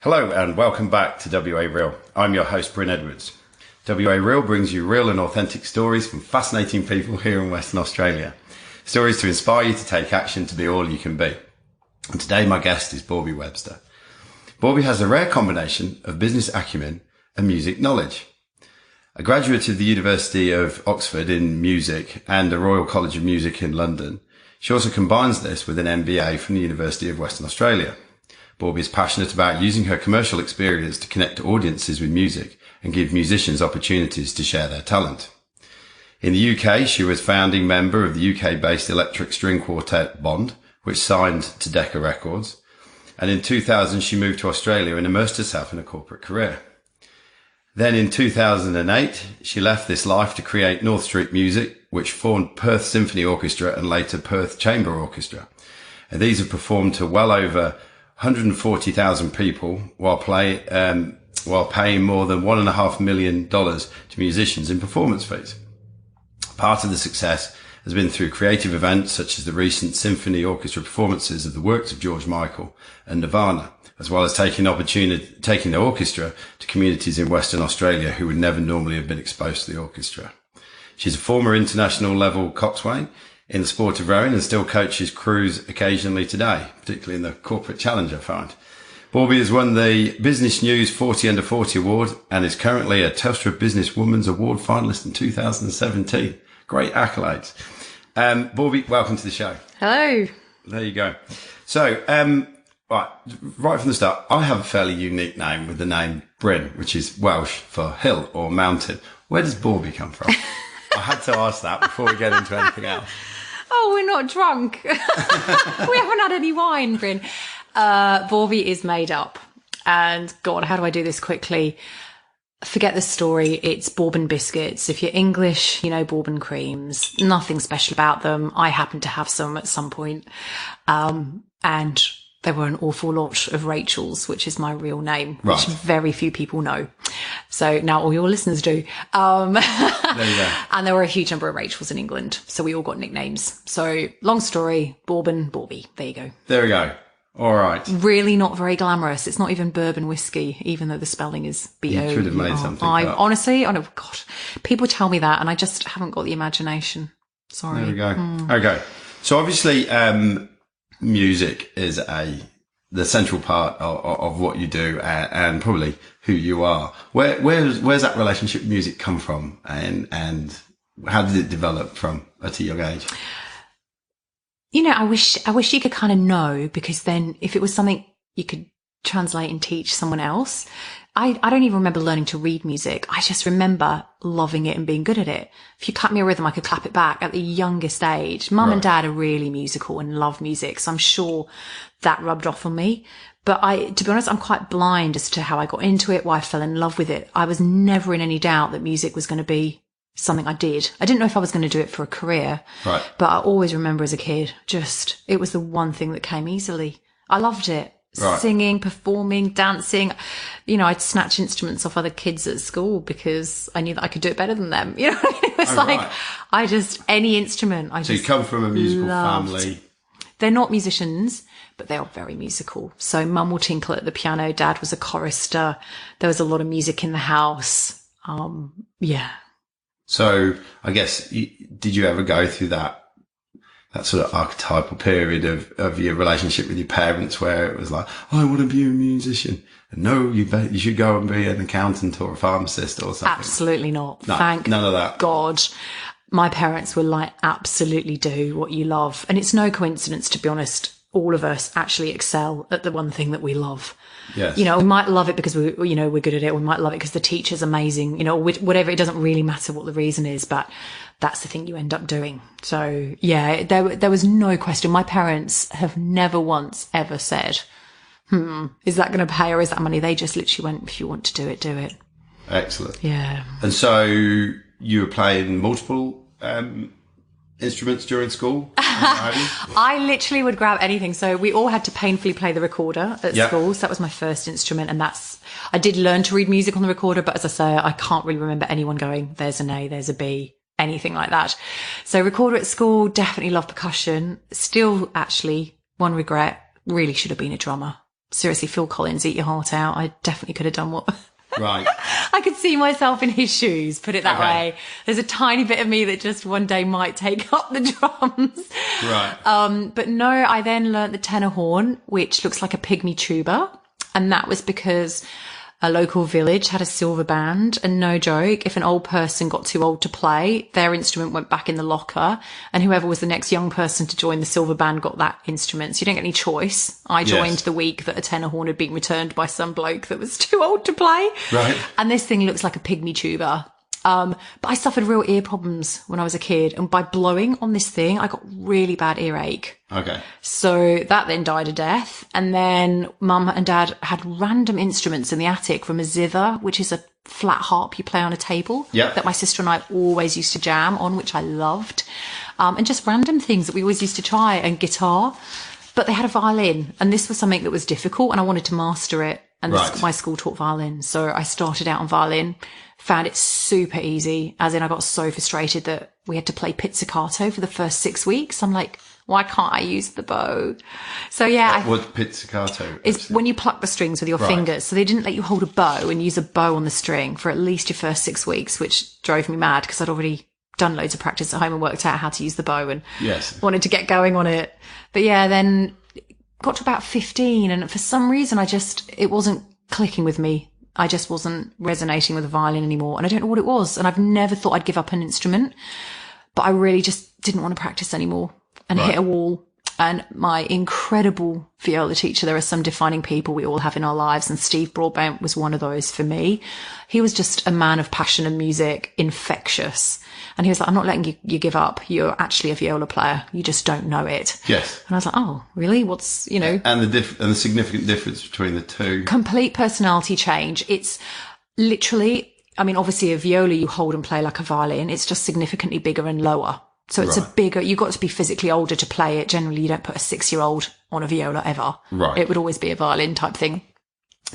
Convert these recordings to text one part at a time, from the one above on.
Hello and welcome back to WA Real. I'm your host Bryn Edwards. WA Real brings you real and authentic stories from fascinating people here in Western Australia. Stories to inspire you to take action to be all you can be. And today my guest is Bourby Webster. Bourby has a rare combination of business acumen and music knowledge. A graduate of the University of Oxford in music and the Royal College of Music in London, she also combines this with an MBA from the University of Western Australia. Bourby is passionate about using her commercial experience to connect audiences with music and give musicians opportunities to share their talent. In the UK, she was founding member of the UK-based electric string quartet Bond, which signed to Decca Records. And in 2000, she moved to Australia and immersed herself in a corporate career. Then in 2008, she left this life to create North Street Music, which formed Perth Symphony Orchestra and later Perth Chamber Orchestra. And these have performed to well over 140,000 people while paying more than $1.5 million to musicians in performance fees. Part of the success has been through creative events such as the recent symphony orchestra performances of the works of George Michael and Nirvana, as well as taking the orchestra to communities in Western Australia who would never normally have been exposed to the orchestra. She's a former international level coxswain in the sport of rowing and still coaches crews occasionally today, particularly in the corporate challenge, I find. Bourby has won the Business News 40 Under 40 Award and is currently a Telstra Businesswoman's Award finalist in 2017. Great accolades. Bourby, welcome to the show. Hello. There you go. So, right from the start, I have a fairly unique name with the name Bryn, which is Welsh for hill or mountain. Where does Bourby come from? I had to ask that before we get into anything else. Oh, we're not drunk. We haven't had any wine, Bryn. Bourby is made up. And God, how do I do this quickly? Forget the story. It's bourbon biscuits. If you're English, you know bourbon creams. Nothing special about them. I happened to have some at some point. And there were an awful lot of Rachels, which is my real name, right, which very few people know. So now all your listeners do. There you go. And there were a huge number of Rachels in England. So we all got nicknames. So long story, Bourbon, Bourby. There you go. There we go. All right. Really not very glamorous. It's not even bourbon whiskey, even though the spelling is B-O. You should have made something up. Honestly, oh no, God, people tell me that and I just haven't got the imagination. Sorry. There we go. Okay. So obviously, music is the central part of what you do and probably who you are. Where's that relationship with music come from and how did it develop from at a young age? You know, I wish you could kind of know, because then if it was something you could translate and teach someone else. I don't even remember learning to read music. I just remember loving it and being good at it. If you clap me a rhythm, I could clap it back at the youngest age. Mum and Dad are really musical and love music, so I'm sure that rubbed off on me. But to be honest, I'm quite blind as to how I got into it, why I fell in love with it. I was never in any doubt that music was going to be something I did. I didn't know if I was going to do it for a career, right, but I always remember as a kid, it was the one thing that came easily. I loved it. Right. Singing, performing, dancing. You know, I'd snatch instruments off other kids at school because I knew that I could do it better than them. You know what I mean? It was any instrument. So you come from a musical family. They're not musicians, but they are very musical. So Mum will tinkle at the piano. Dad was a chorister. There was a lot of music in the house. Yeah. So I guess, did you ever go through that sort of archetypal period of your relationship with your parents where it was like, oh, I want to be a musician? And no, you should go and be an accountant or a pharmacist or something. Absolutely not. No, Thank none of that. God. My parents were like, absolutely do what you love. And it's no coincidence, to be honest, all of us actually excel at the one thing that we love. Yes. You know, we might love it because we're good at it. We might love it because the teacher's amazing, whatever. It doesn't really matter what the reason is, but that's the thing you end up doing. So yeah, there was no question. My parents have never once ever said, is that going to pay or is that money? They just literally went, if you want to do it, do it. Excellent. Yeah. And so you were playing multiple instruments during school? I literally would grab anything. So we all had to painfully play the recorder at school. So that was my first instrument. And I did learn to read music on the recorder, but as I say, I can't really remember anyone going, there's an A, there's a B, anything like that. So recorder at school, definitely love percussion. Still, actually, one regret, really should have been a drummer. seriously, Phil Collins, Eat Your Heart Out. I definitely could have done what... Right. I could see myself in his shoes, put it that way. There's a tiny bit of me that just one day might take up the drums. Right. But no, I then learnt the tenor horn, which looks like a pygmy tuba. And that was because a local village had a silver band, and no joke, if an old person got too old to play, their instrument went back in the locker, and whoever was the next young person to join the silver band got that instrument. So you don't get any choice. I joined the week that a tenor horn had been returned by some bloke that was too old to play. Right. And this thing looks like a pygmy tuba. But I suffered real ear problems when I was a kid. And by blowing on this thing, I got really bad earache. Okay. So that then died a death. And then mum and dad had random instruments in the attic from a zither, which is a flat harp you play on a table. Yep. That my sister and I always used to jam on, which I loved. And just random things that we always used to try, and guitar. But they had a violin, and this was something that was difficult, and I wanted to master it. And my school taught violin. So I started out on violin, found it super easy, as in I got so frustrated that we had to play pizzicato for the first 6 weeks. I'm like, why can't I use the bow? So yeah. What pizzicato? It's when you pluck the strings with your fingers. So they didn't let you hold a bow and use a bow on the string for at least your first 6 weeks, which drove me mad because I'd already done loads of practice at home and worked out how to use the bow and wanted to get going on it. But yeah, then got to about 15, and for some reason it wasn't clicking with me. I just wasn't resonating with the violin anymore, and I don't know what it was. And I've never thought I'd give up an instrument, but I really just didn't want to practice anymore and hit a wall. And my incredible viola teacher, there are some defining people we all have in our lives, and Steve Broadbent was one of those for me. He was just a man of passion and music, infectious. And he was like, I'm not letting you give up. You're actually a viola player. You just don't know it. Yes. And I was like, oh, really? What's, And the significant difference between the two? Complete personality change. It's literally, I mean, obviously a viola you hold and play like a violin. It's just significantly bigger and lower. So it's a bigger, you've got to be physically older to play it. Generally, you don't put a 6-year-old on a viola ever. Right. It would always be a violin type thing.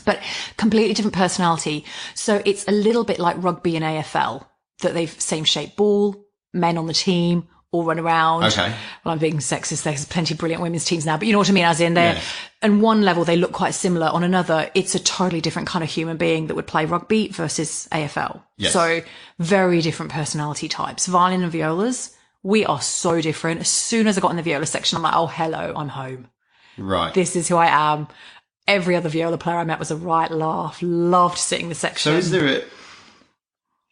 But completely different personality. So it's a little bit like rugby and AFL, that they've same shaped ball, men on the team, all run around. Okay. Well, I'm being sexist. There's plenty of brilliant women's teams now, but you know what I mean? As in they're, on one level, they look quite similar. On another, it's a totally different kind of human being that would play rugby versus AFL. Yes. So very different personality types. Violin and violas, we are so different. As soon as I got in the viola section, I'm like, oh, hello, I'm home. Right. This is who I am. Every other viola player I met was a right laugh. Loved sitting the section. So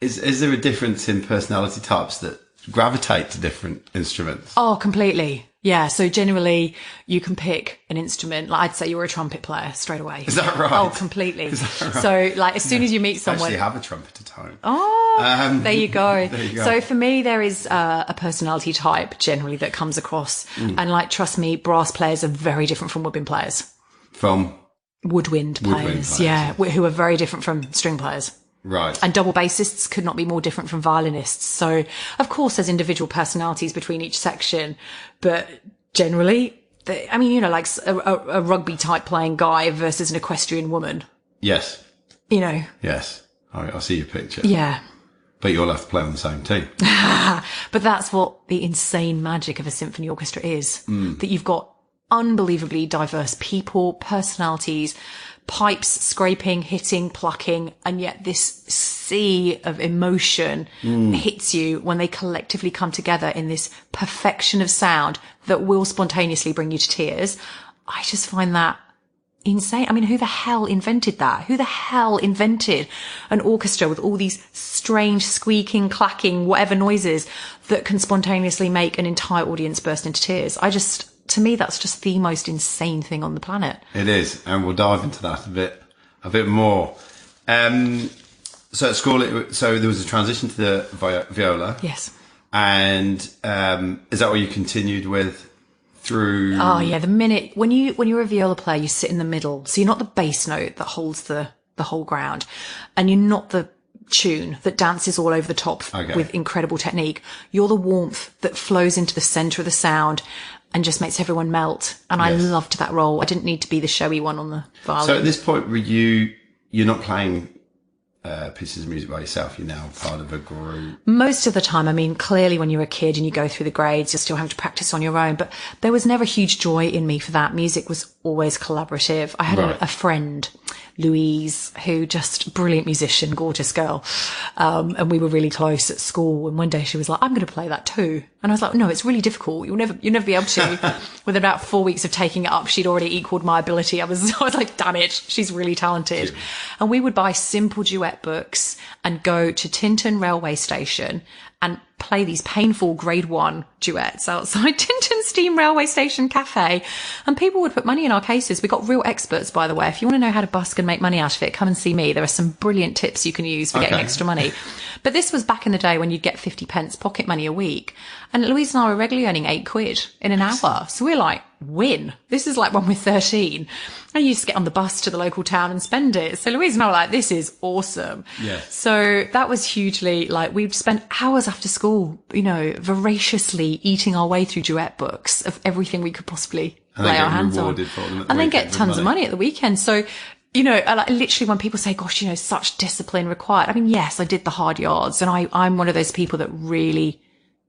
is there a difference in personality types that gravitate to different instruments? Oh, completely. Yeah. So generally you can pick an instrument. Like I'd say you're a trumpet player straight away. Is that right? Oh, completely. Is that right? So like as soon as you meet someone. I actually have a trumpet at home. Oh, there you go. There you go. So for me, there is a personality type generally that comes across. And like, trust me, brass players are very different from woodwind players. From? Woodwind players. Yeah. Who are very different from string players. Right. And double bassists could not be more different from violinists. So, of course, there's individual personalities between each section, but generally, like a rugby type playing guy versus an equestrian woman. Yes. You know. Yes. I see your picture. Yeah. But you'll have to play on the same team. But that's what the insane magic of a symphony orchestra is. That you've got unbelievably diverse people, personalities, pipes scraping, hitting, plucking, and yet this sea of emotion hits you when they collectively come together in this perfection of sound that will spontaneously bring you to tears. I just find that insane. I mean, who the hell invented that? Who the hell invented an orchestra with all these strange squeaking, clacking, whatever noises that can spontaneously make an entire audience burst into tears? To me, that's just the most insane thing on the planet. It is, and we'll dive into that a bit more. So at school, so there was a transition to the viola. Yes. And is that what you continued with through? Oh yeah, the minute when you're a viola player, you sit in the middle, so you're not the bass note that holds the whole ground, and you're not the tune that dances all over the top with incredible technique. You're the warmth that flows into the center of the sound and just makes everyone melt. And I loved that role. I didn't need to be the showy one on the violin. So at this point, you're not playing pieces of music by yourself? You're now part of a group? Most of the time. I mean, clearly when you're a kid and you go through the grades, you're still having to practice on your own. But there was never huge joy in me for that. Music was always collaborative. I had a friend, Louise, who just brilliant musician, gorgeous girl. And we were really close at school. And one day she was like, I'm going to play that too. And I was like, no, it's really difficult. You'll never be able to. Within about 4 weeks of taking it up, she'd already equaled my ability. I was like, damn it. She's really talented. Yeah. And we would buy simple duet books and go to Tinton railway station and play these painful grade 1 duets outside Tinton Steam Railway Station Cafe. And people would put money in our cases. We got real experts, by the way. If you want to know how to busk and make money out of it, come and see me. There are some brilliant tips you can use for getting extra money. But this was back in the day when you'd get 50 pence pocket money a week. And Louise and I were regularly earning £8 in an hour. So we're like, win. This is like when we're 13. And you just get on the bus to the local town and spend it. So Louise and I were like, this is awesome. Yes. So that was hugely like, we'd spend hours after school, you know, voraciously eating our way through duet books of everything we could possibly lay our hands on. And then get tons of money at the weekend. So, you know, like literally when people say, gosh, you know, such discipline required. I mean, yes, I did the hard yards, and I'm one of those people that really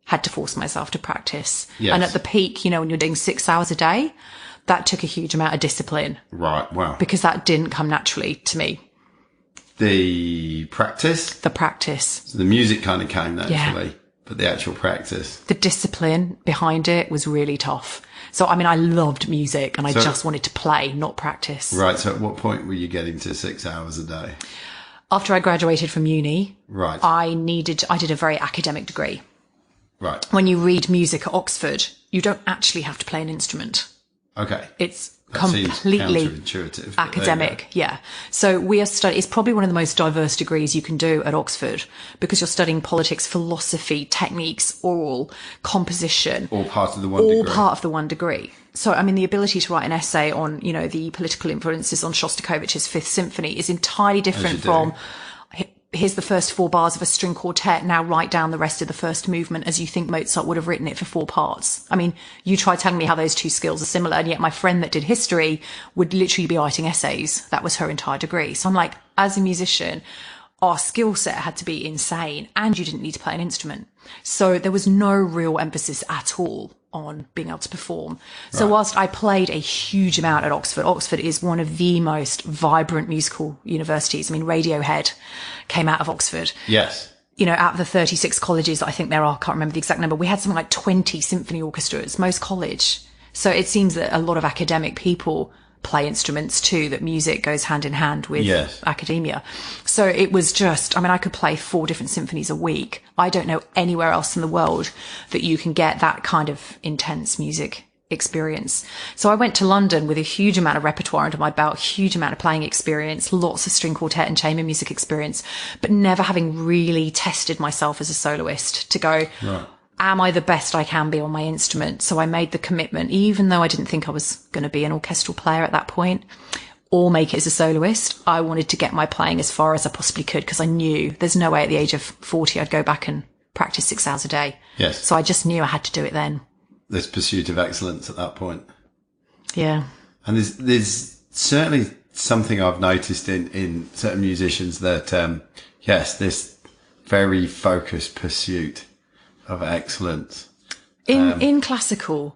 had to force myself to practice. Yes. And at the peak, you know, when you're doing 6 hours a day, that took a huge amount of discipline. Right. Wow. Because that didn't come naturally to me. The practice? The practice. So the music kind of came naturally, but the actual practice. The discipline behind it was really tough. So, I mean, I loved music and I just wanted to play, not practice. Right. So at what point were you getting to 6 hours a day? After I graduated from uni, right, I did a very academic degree. Right. When you read music at Oxford, you don't actually have to play an instrument. Okay. It's that completely counterintuitive, academic. Yeah. So we are it's probably one of the most diverse degrees you can do at Oxford, because you're studying politics, philosophy, techniques, oral, composition. All part of the one degree. All part of the one degree. So, I mean, the ability to write an essay on, you know, the political influences on Shostakovich's Fifth Symphony is entirely different from, here's the first 4 bars of a string quartet, now write down the rest of the first movement as you think Mozart would have written it for 4 parts. I mean, you try telling me how those two skills are similar, and yet my friend that did history would literally be writing essays. That was her entire degree. So I'm like, as a musician, our skill set had to be insane, and you didn't need to play an instrument. So there was no real emphasis at all on being able to perform. So whilst I played a huge amount at Oxford, Oxford is one of the most vibrant musical universities. I mean, Radiohead came out of Oxford. Yes. You know, out of the 36 colleges that I think there are, I can't remember the exact number, we had something like 20 symphony orchestras, most college. So it seems that a lot of academic people play instruments too, that music goes hand in hand with academia. So it was just, I mean, I could play 4 different symphonies a week. I don't know anywhere else in the world that you can get that kind of intense music experience. So I went to London with a huge amount of repertoire under my belt, huge amount of playing experience, lots of string quartet and chamber music experience, but never having really tested myself as a soloist to go, am I the best I can be on my instrument? So I made the commitment, even though I didn't think I was going to be an orchestral player at that point or make it as a soloist. I wanted to get my playing as far as I possibly could, because I knew there's no way at the age of 40 I'd go back and practice 6 hours a day. Yes. So I just knew I had to do it then. This pursuit of excellence at that point. Yeah. And there's certainly something I've noticed in certain musicians that, yes, this very focused pursuit of excellence. In classical,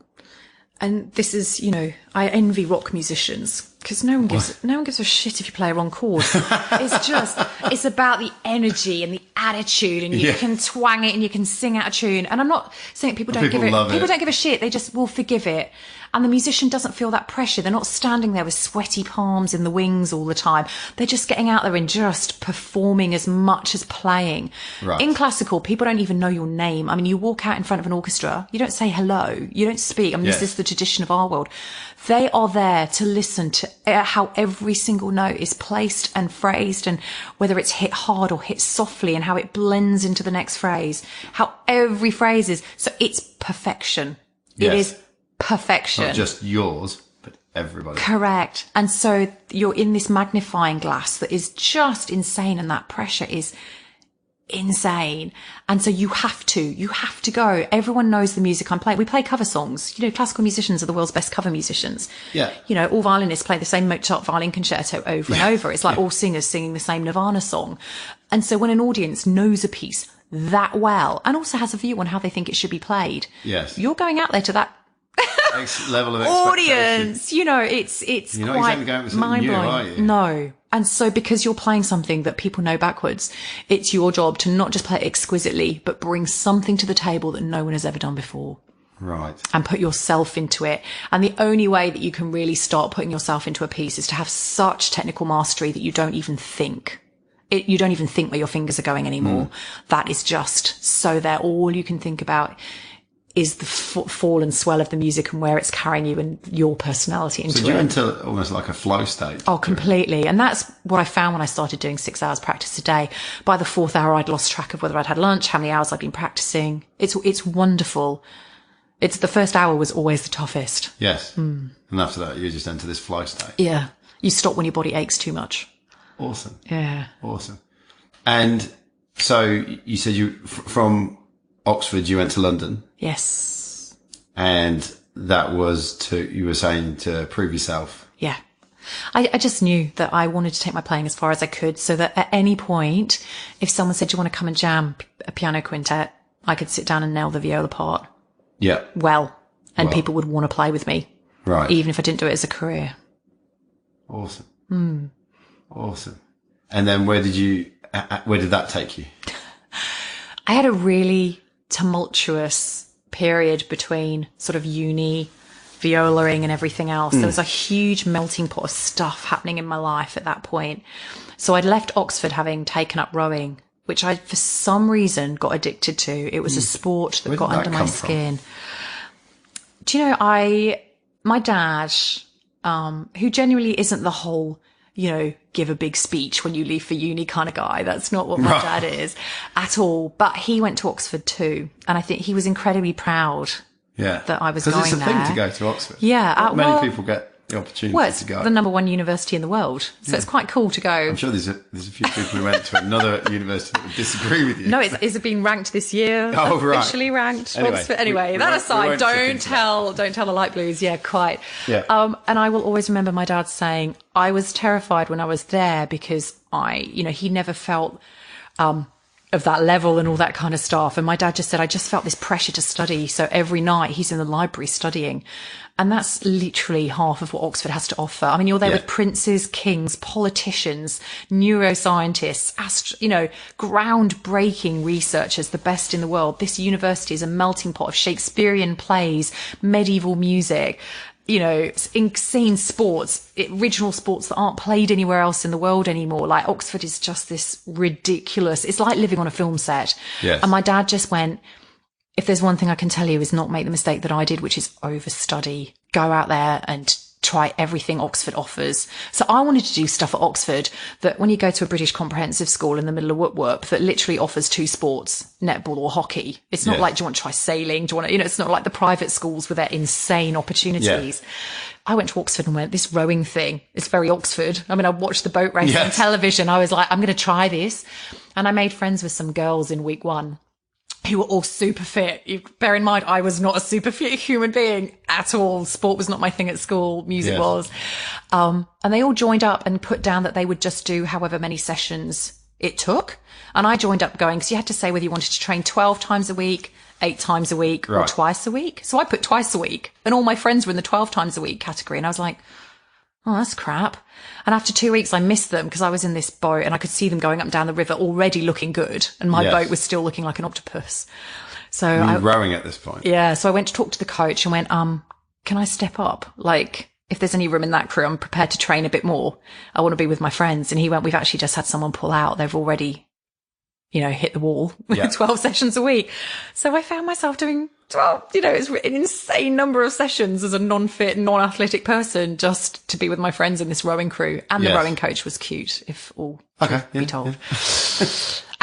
and this is, you know, I envy rock musicians, because no one gives a shit if you play a wrong chord. It's about the energy and the attitude, and you can twang it and you can sing out a tune. And I'm not saying people don't give a shit. They just will forgive it. And the musician doesn't feel that pressure. They're not standing there with sweaty palms in the wings all the time. They're just getting out there and just performing as much as playing. Right. In classical, people don't even know your name. I mean, you walk out in front of an orchestra, you don't say hello, you don't speak. I mean, this is the tradition of our world. They are there to listen to how every single note is placed and phrased, and whether it's hit hard or hit softly, and how it blends into the next phrase, how every phrase is. So it's perfection. Yes. It is perfection. Not just yours, but everybody. Correct. And so you're in this magnifying glass that is just insane, and that pressure is insane. And so you have to go. Everyone knows the music I'm playing. We play cover songs. You know, classical musicians are the world's best cover musicians. Yeah. You know, all violinists play the same Mozart violin concerto over and over. It's like all singers singing the same Nirvana song. And so when an audience knows a piece that well, and also has a view on how they think it should be played, you're going out there to that level of expectation. Audience, you know, it's You're not quite exactly going for something new, mind-blowing. are you? No. And so because you're playing something that people know backwards, it's your job to not just play it exquisitely, but bring something to the table that no one has ever done before. Right. And put yourself into it. And the only way that you can really start putting yourself into a piece is to have such technical mastery that you don't even think. You don't even think where your fingers are going anymore. That is just so there. All you can think about is the fall and swell of the music and where it's carrying you and your personality into it. So you enter almost like a flow state. Oh, completely. And that's what I found when I started doing 6 hours practice a day. By the 4th hour, I'd lost track of whether I'd had lunch, how many hours I'd been practicing. It's wonderful. It's the first hour was always the toughest. Yes. And after that, you just enter this flow state. Yeah. You stop when your body aches too much. Awesome. Yeah. Awesome. And so you said from Oxford, you went to London. Yes. And that was you were saying to prove yourself. Yeah. I just knew that I wanted to take my playing as far as I could so that at any point, if someone said, do you want to come and jam a piano quintet, I could sit down and nail the viola part. Yeah. And people would want to play with me. Right. Even if I didn't do it as a career. Awesome. Awesome. And then where did that take you? I had a really tumultuous period between sort of uni, violaing and everything else. There was a huge melting pot of stuff happening in my life at that point. So I'd left Oxford having taken up rowing, which I, for some reason, got addicted to. It was a sport that got under my skin. Do you know, my dad, who genuinely isn't the whole, you know, give a big speech when you leave for uni kind of guy. That's not what my dad is at all. But he went to Oxford too. And I think he was incredibly proud that I was going there. Because it's a thing to go to Oxford. Yeah. Not many people get the opportunity it's to go. the #1 university in the world. So it's quite cool to go. I'm sure there's a few people who went to another university that would disagree with you. No, it's being ranked this year. Oh, right. Officially ranked. Anyway, Oxford. Anyway, that aside, don't tell the light blues. Yeah, quite. Yeah. And I will always remember my dad saying, I was terrified when I was there because he never felt, of that level and all that kind of stuff. And my dad just said, I just felt this pressure to study. So every night he's in the library studying. And that's literally half of what Oxford has to offer. I mean, you're there with princes, kings, politicians, neuroscientists, groundbreaking researchers, the best in the world. This university is a melting pot of Shakespearean plays, medieval music, you know, insane sports, original sports that aren't played anywhere else in the world anymore. Like Oxford is just this ridiculous, it's like living on a film set. Yes. And my dad just went, if there's one thing I can tell you is not make the mistake that I did, which is overstudy, go out there and try everything Oxford offers. So I wanted to do stuff at Oxford that when you go to a British comprehensive school in the middle of whoop that literally offers 2 sports, netball or hockey. It's not like, do you want to try sailing? Do you want to, it's not like the private schools with their insane opportunities. Yeah. I went to Oxford and went, this rowing thing, it's very Oxford. I mean, I watched the boat race on television. I was like, I'm going to try this. And I made friends with some girls in week 1. Who were all super fit. Bear in mind, I was not a super fit human being at all. Sport was not my thing at school. Music was. And they all joined up and put down that they would just do however many sessions it took. And I joined up going, because you had to say whether you wanted to train 12 times a week, 8 times a week, or twice a week. So I put twice a week. And all my friends were in the 12 times a week category. And I was like, oh, that's crap. And after 2 weeks, I missed them because I was in this boat and I could see them going up and down the river already looking good. And my boat was still looking like an octopus. So I was rowing at this point. Yeah. So I went to talk to the coach and went, can I step up? Like, if there's any room in that crew, I'm prepared to train a bit more. I want to be with my friends. And he went, we've actually just had someone pull out. They've already, hit the wall with 12 sessions a week. So I found myself doing 12, it's an insane number of sessions as a non-fit, non-athletic person just to be with my friends in this rowing crew. And the rowing coach was cute, if all be told. Yeah.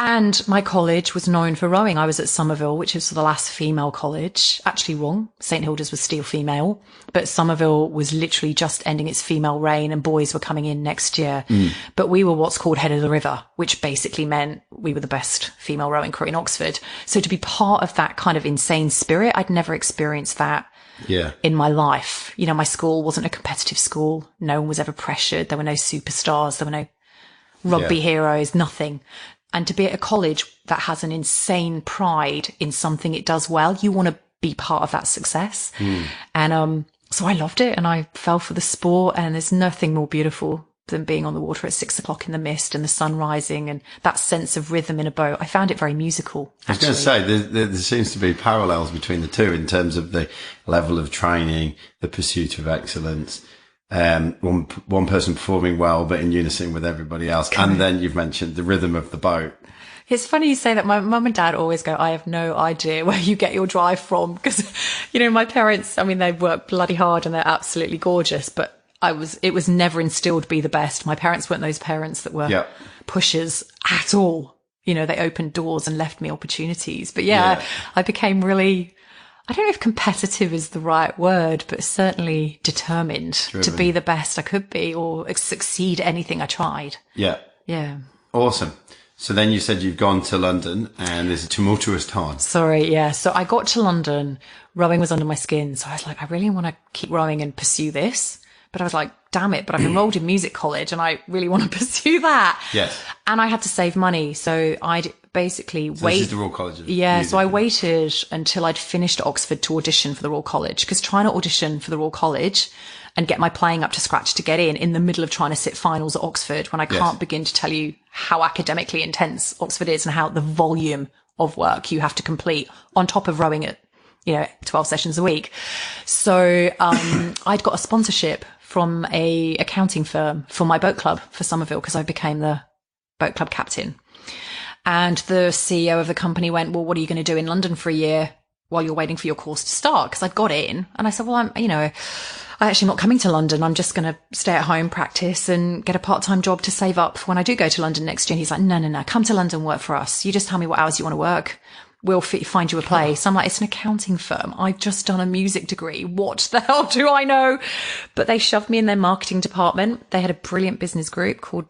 And my college was known for rowing. I was at Somerville, which is the last female college. Actually wrong. St. Hilda's was still female, but Somerville was literally just ending its female reign and boys were coming in next year. But we were what's called head of the river, which basically meant we were the best female rowing crew in Oxford. So to be part of that kind of insane spirit, I'd never experienced that in my life. My school wasn't a competitive school. No one was ever pressured. There were no superstars. There were no rugby heroes, nothing. And to be at a college that has an insane pride in something it does well, you want to be part of that success. And so I loved it and I fell for the sport, and there's nothing more beautiful than being on the water at 6 o'clock in the mist and the sun rising and that sense of rhythm in a boat. I found it very musical. I was going to say, there seems to be parallels between the two in terms of the level of training, the pursuit of excellence, one person performing well, but in unison with everybody else. And then you've mentioned the rhythm of the boat. It's funny you say that. My mum and dad always go, I have no idea where you get your drive from. Because, my parents, they work bloody hard and they're absolutely gorgeous, but it was never instilled to be the best. My parents weren't those parents that were pushers at all. They opened doors and left me opportunities. But I became really, I don't know if competitive is the right word, but certainly determined to be the best I could be or succeed at anything I tried. Yeah. Yeah. Awesome. So then you said you've gone to London and there's a tumultuous time. Sorry, yeah. So I got to London, rowing was under my skin. So I was like, I really want to keep rowing and pursue this. But I was like, damn it, but I've enrolled in music college and I really want to pursue that. Yes. And I had to save money. So I'd basically wait. This is the Royal College of Music. So I then. Waited until I'd finished Oxford to audition for the Royal College, because trying to audition for the Royal College and get my playing up to scratch to get in the middle of trying to sit finals at Oxford, when I can't begin to tell you how academically intense Oxford is and how the volume of work you have to complete on top of rowing at, 12 sessions a week. So, I'd got a sponsorship from a accounting firm for my boat club for Somerville, because I became the boat club captain. And the CEO of the company went, well, what are you going to do in London for a year while you're waiting for your course to start? Because I'd got in and I said, well, I'm actually not coming to London. I'm just going to stay at home, practice and get a part-time job to save up for when I do go to London next year. And he's like, no, come to London, work for us. You just tell me what hours you want to work. We'll find you a place. I'm like, it's an accounting firm. I've just done a music degree. What the hell do I know? But they shoved me in their marketing department. They had a brilliant business group called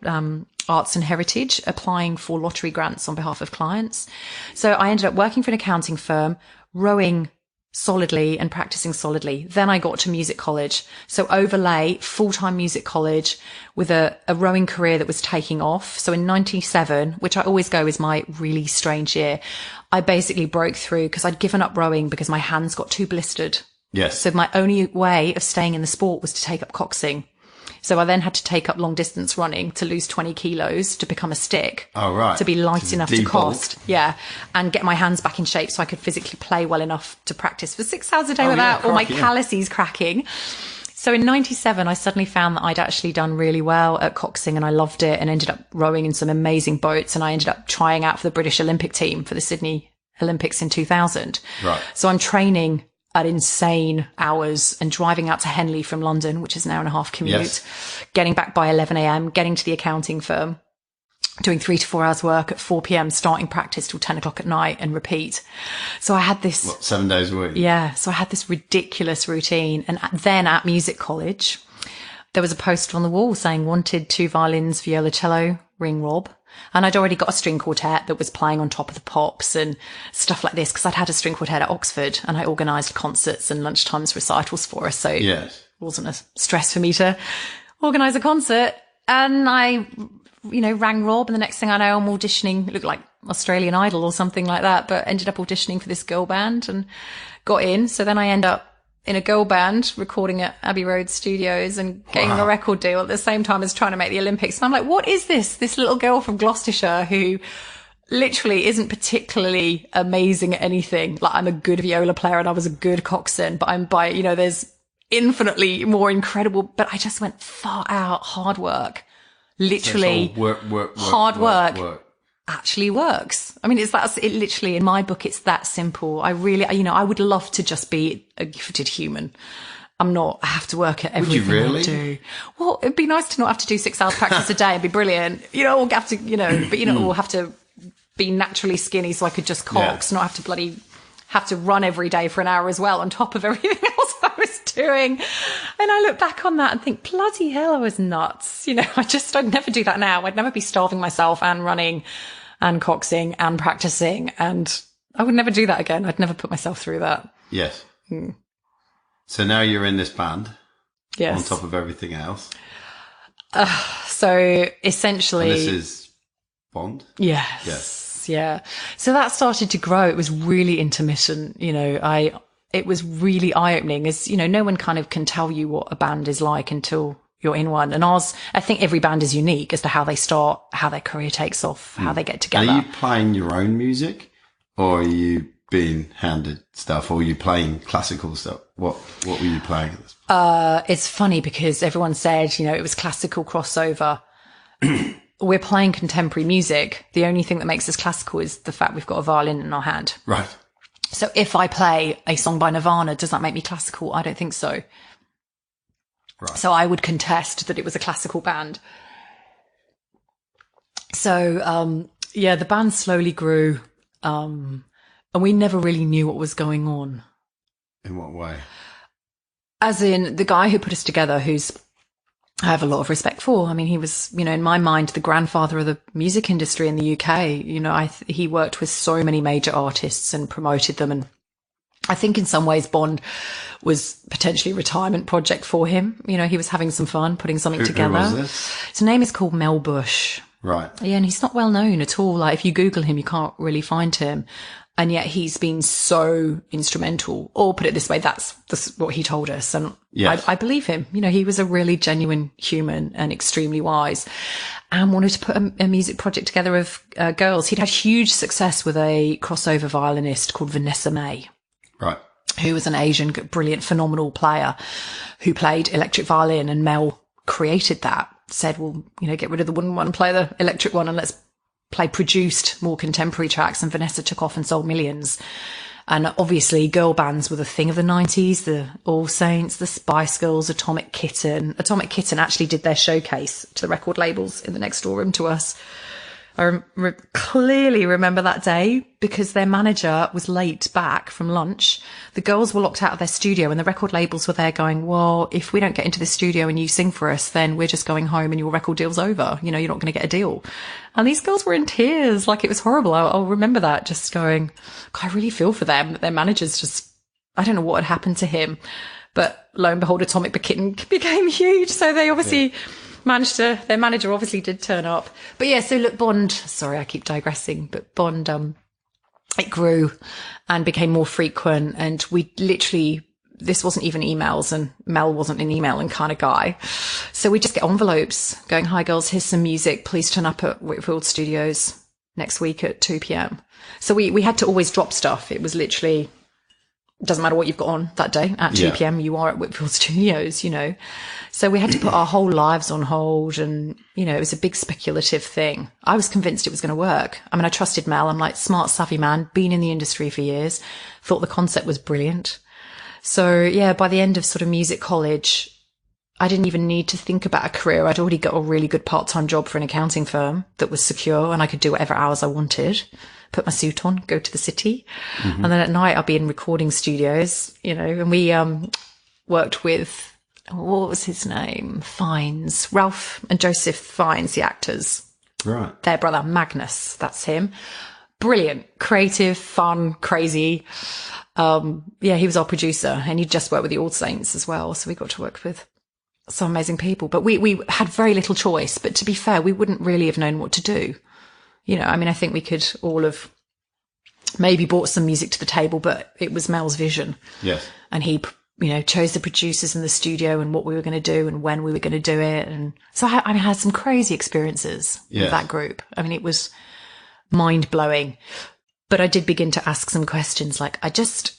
Arts and Heritage, applying for lottery grants on behalf of clients. So I ended up working for an accounting firm, rowing solidly and practicing solidly. Then I got to music college. So overlay full-time music college with a rowing career that was taking off. So in 97, which I always go is my really strange year, I basically broke through because I'd given up rowing because my hands got too blistered. Yes. So my only way of staying in the sport was to take up coxing. So I then had to take up long distance running to lose 20 kilos to become a stick. Oh, right. To be light enough to cost. Yeah. And get my hands back in shape so I could physically play well enough to practice for 6 hours a day without all my calluses cracking. So in 97, I suddenly found that I'd actually done really well at coxing and I loved it and ended up rowing in some amazing boats. And I ended up trying out for the British Olympic team for the Sydney Olympics in 2000. Right. So I'm training at insane hours and driving out to Henley from London, which is an hour and a half commute, getting back by 11 a.m., getting to the accounting firm, doing 3 to 4 hours work at 4 p.m, starting practice till 10 o'clock at night and repeat. So I had this... 7 days a week? Yeah. So I had this ridiculous routine. And then at music college, there was a poster on the wall saying wanted 2 violins, viola, cello, ring Rob. And I'd already got a string quartet that was playing on top of the pops and stuff like this because I'd had a string quartet at Oxford and I organised concerts and lunchtimes recitals for us. So it wasn't a stress for me to organise a concert. And I, rang Rob and the next thing I know, I'm auditioning. It looked like Australian Idol or something like that, but ended up auditioning for this girl band and got in. So then I end up in a girl band recording at Abbey Road Studios and getting a record deal at the same time as trying to make the Olympics. And I'm like, what is this? This little girl from Gloucestershire who literally isn't particularly amazing at anything. Like I'm a good viola player and I was a good coxswain, but there's infinitely more incredible, but I just went far out, hard work, literally hard work. Actually works. I mean, it literally in my book, it's that simple. I really, I would love to just be a gifted human. I have to work at everything I do. Well, it'd be nice to not have to do 6 hours practice a day and be brilliant. Or have to, or have to be naturally skinny so I could just cox, not have to run every day for an hour as well on top of everything else I was doing. And I look back on that and think, bloody hell, I was nuts. I'd never do that now. I'd never be starving myself and running and coxing and practicing. And I would never do that again. I'd never put myself through that. Yes. So now you're in this band. Yes. On top of everything else. So essentially. And this is Bond? Yes. Yeah. So that started to grow. It was really intermittent. I it was really eye-opening, as you know, no one kind of can tell you what a band is like until you're in one. And ours, I think every band is unique as to how they start, how their career takes off, how they get together. Are you playing your own music, or are you being handed stuff, or are you playing classical stuff? What were you playing? It's funny because everyone said, you know, it was classical crossover. We're playing contemporary music. The only thing that makes us classical is the fact we've got a violin in our hand. Right. So if I play a song by Nirvana, does that make me classical? I don't think so. Right. So I would contest that it was a classical band. So, the band slowly grew, and we never really knew what was going on. In what way? As in, the guy who put us together, who's I have a lot of respect for. I mean, he was, you know, in my mind, the grandfather of the music industry in the UK. You know, he worked with so many major artists and promoted them. And I think in some ways Bond was potentially a retirement project for him. You know, he was having some fun putting something together. Who was this? His name is called Mel Bush. Right. Yeah, and he's not well known at all. Like, if you Google him, you can't really find him. And yet he's been so instrumental. Or put it this way, that's what he told us. And yes. I believe him. You know, he was a really genuine human and extremely wise, and wanted to put a music project together of girls. He'd had huge success with a crossover violinist called Vanessa May. Right. Who was an Asian, brilliant, phenomenal player who played electric violin. And Mel created that, said, well, you know, get rid of the wooden one, play the electric one, and let's play produced, more contemporary tracks. And Vanessa took off and sold millions. And obviously girl bands were the thing of the 90s, the All Saints, the Spice Girls, Atomic Kitten. Atomic Kitten actually did their showcase to the record labels in the next door room to us. I clearly remember that day because their manager was late back from lunch. The girls were locked out of their studio and the record labels were there going, well, if we don't get into the studio and you sing for us, then we're just going home and your record deal's over. You know, you're not going to get a deal. And these girls were in tears. Like, it was horrible. I'll remember that, just going, God, I really feel for them. Their managers just, I don't know what had happened to him, but lo and behold, Atomic Kitten became huge. So they obviously their manager obviously did turn up. But yeah, so look, Bond, sorry, I keep digressing, but Bond, it grew and became more frequent. And we literally, this wasn't even emails, and Mel wasn't an emailing kind of guy. So we just get envelopes going, hi girls, here's some music. Please turn up at Whitfield Studios next week at 2 p.m. So we had to always drop stuff. It was literally, doesn't matter what you've got on that day at 2 p.m. you are at Whitfield Studios, you know. So we had to put our whole lives on hold, and, you know, it was a big speculative thing. I was convinced it was going to work. I mean, I trusted Mel. I'm like, smart, savvy man, been in the industry for years, thought the concept was brilliant. So yeah, by the end of sort of music college, I didn't even need to think about a career. I'd already got a really good part-time job for an accounting firm that was secure, and I could do whatever hours I wanted. Put my suit on, go to the city. Mm-hmm. And then at night I'll be in recording studios, you know, and we worked with, what was his name? Fiennes, Ralph and Joseph Fiennes, the actors. Right. Their brother, Magnus, that's him. Brilliant, creative, fun, crazy. He was our producer, and he'd just worked with the All Saints as well. So we got to work with some amazing people. But we had very little choice. But to be fair, we wouldn't really have known what to do. You know, I mean, I think we could all have maybe brought some music to the table, but it was Mel's vision. Yes. And he, you know, chose the producers in the studio and what we were going to do and when we were going to do it. And so I had some crazy experiences with that group. I mean, it was mind blowing, but I did begin to ask some questions. Like, I just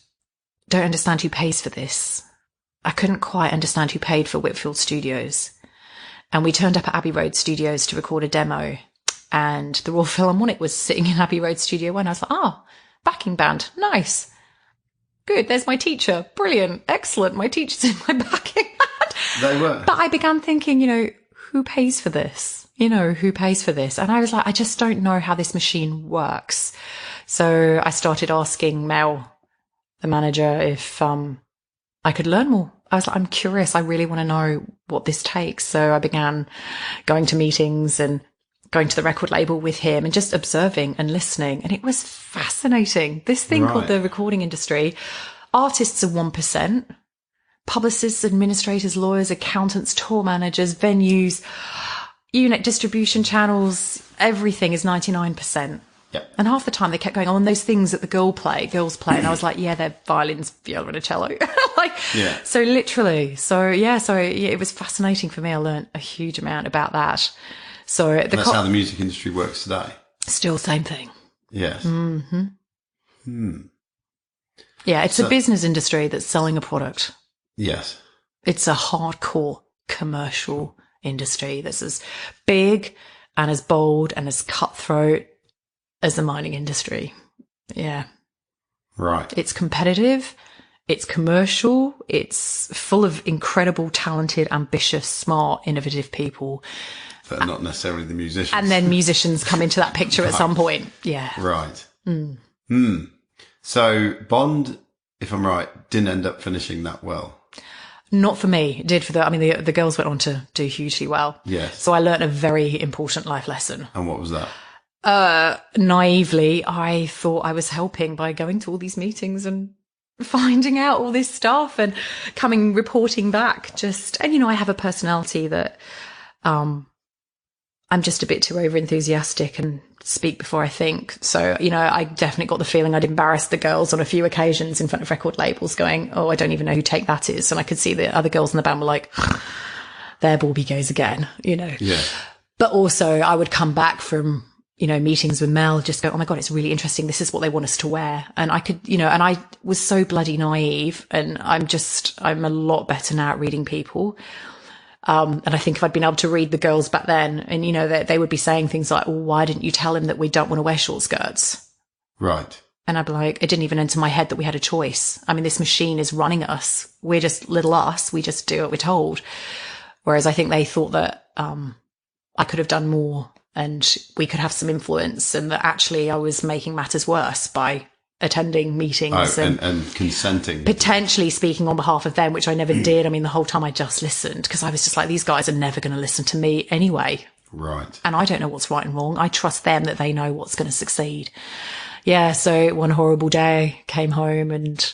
don't understand who pays for this. I couldn't quite understand who paid for Whitfield Studios. And we turned up at Abbey Road Studios to record a demo. And the Royal Philharmonic was sitting in Abbey Road Studio 1. I was like, backing band. Nice. Good. There's my teacher. Brilliant. Excellent. My teacher's in my backing band. They were. But I began thinking, you know, who pays for this? You know, who pays for this? And I was like, I just don't know how this machine works. So I started asking Mel, the manager, if I could learn more. I was like, I'm curious. I really want to know what this takes. So I began going to meetings and going to the record label with him and just observing and listening. And it was fascinating. This thing called the recording industry, artists are 1%, publicists, administrators, lawyers, accountants, tour managers, venues, unit distribution channels, everything is 99%. Yeah. And half the time they kept going on those things that the girls play. And I was like, yeah, they're violins, viola and a cello. Like, Yeah. So literally. So yeah, it was fascinating for me. I learned a huge amount about that. So that's how the music industry works today. Still same thing. Yes. Yeah, it's a business industry that's selling a product. Yes. It's a hardcore commercial industry that's as big and as bold and as cutthroat as the mining industry. Yeah. Right. It's competitive. It's commercial. It's full of incredible, talented, ambitious, smart, innovative people. But not necessarily the musicians. And then musicians come into that picture at some point. Yeah. Right. So Bond, if I'm right, didn't end up finishing that well. Not for me. It did for the girls went on to do hugely well. Yes. So I learned a very important life lesson. And what was that? Naively, I thought I was helping by going to all these meetings and finding out all this stuff and reporting back and I have a personality that, I'm just a bit too over enthusiastic and speak before I think. So, I definitely got the feeling I'd embarrassed the girls on a few occasions in front of record labels going, oh, I don't even know who Take That is. And I could see the other girls in the band were like, there Bourby goes again, Yeah. But also I would come back from, meetings with Mel, just go, oh my God, it's really interesting. This is what they want us to wear. And I could, and I was so bloody naive and I'm a lot better now at reading people. And I think if I'd been able to read the girls back then and, they would be saying things like, well, why didn't you tell him that we don't want to wear short skirts? Right. And I'd be like, it didn't even enter my head that we had a choice. I mean, this machine is running us. We're just little us. We just do what we're told. Whereas I think they thought that, I could have done more and we could have some influence and that actually I was making matters worse by attending meetings and consenting. Potentially speaking on behalf of them, which I never did. I mean, the whole time I just listened because I was just like, these guys are never going to listen to me anyway. Right. And I don't know what's right and wrong. I trust them that they know what's going to succeed. Yeah. So one horrible day, came home and,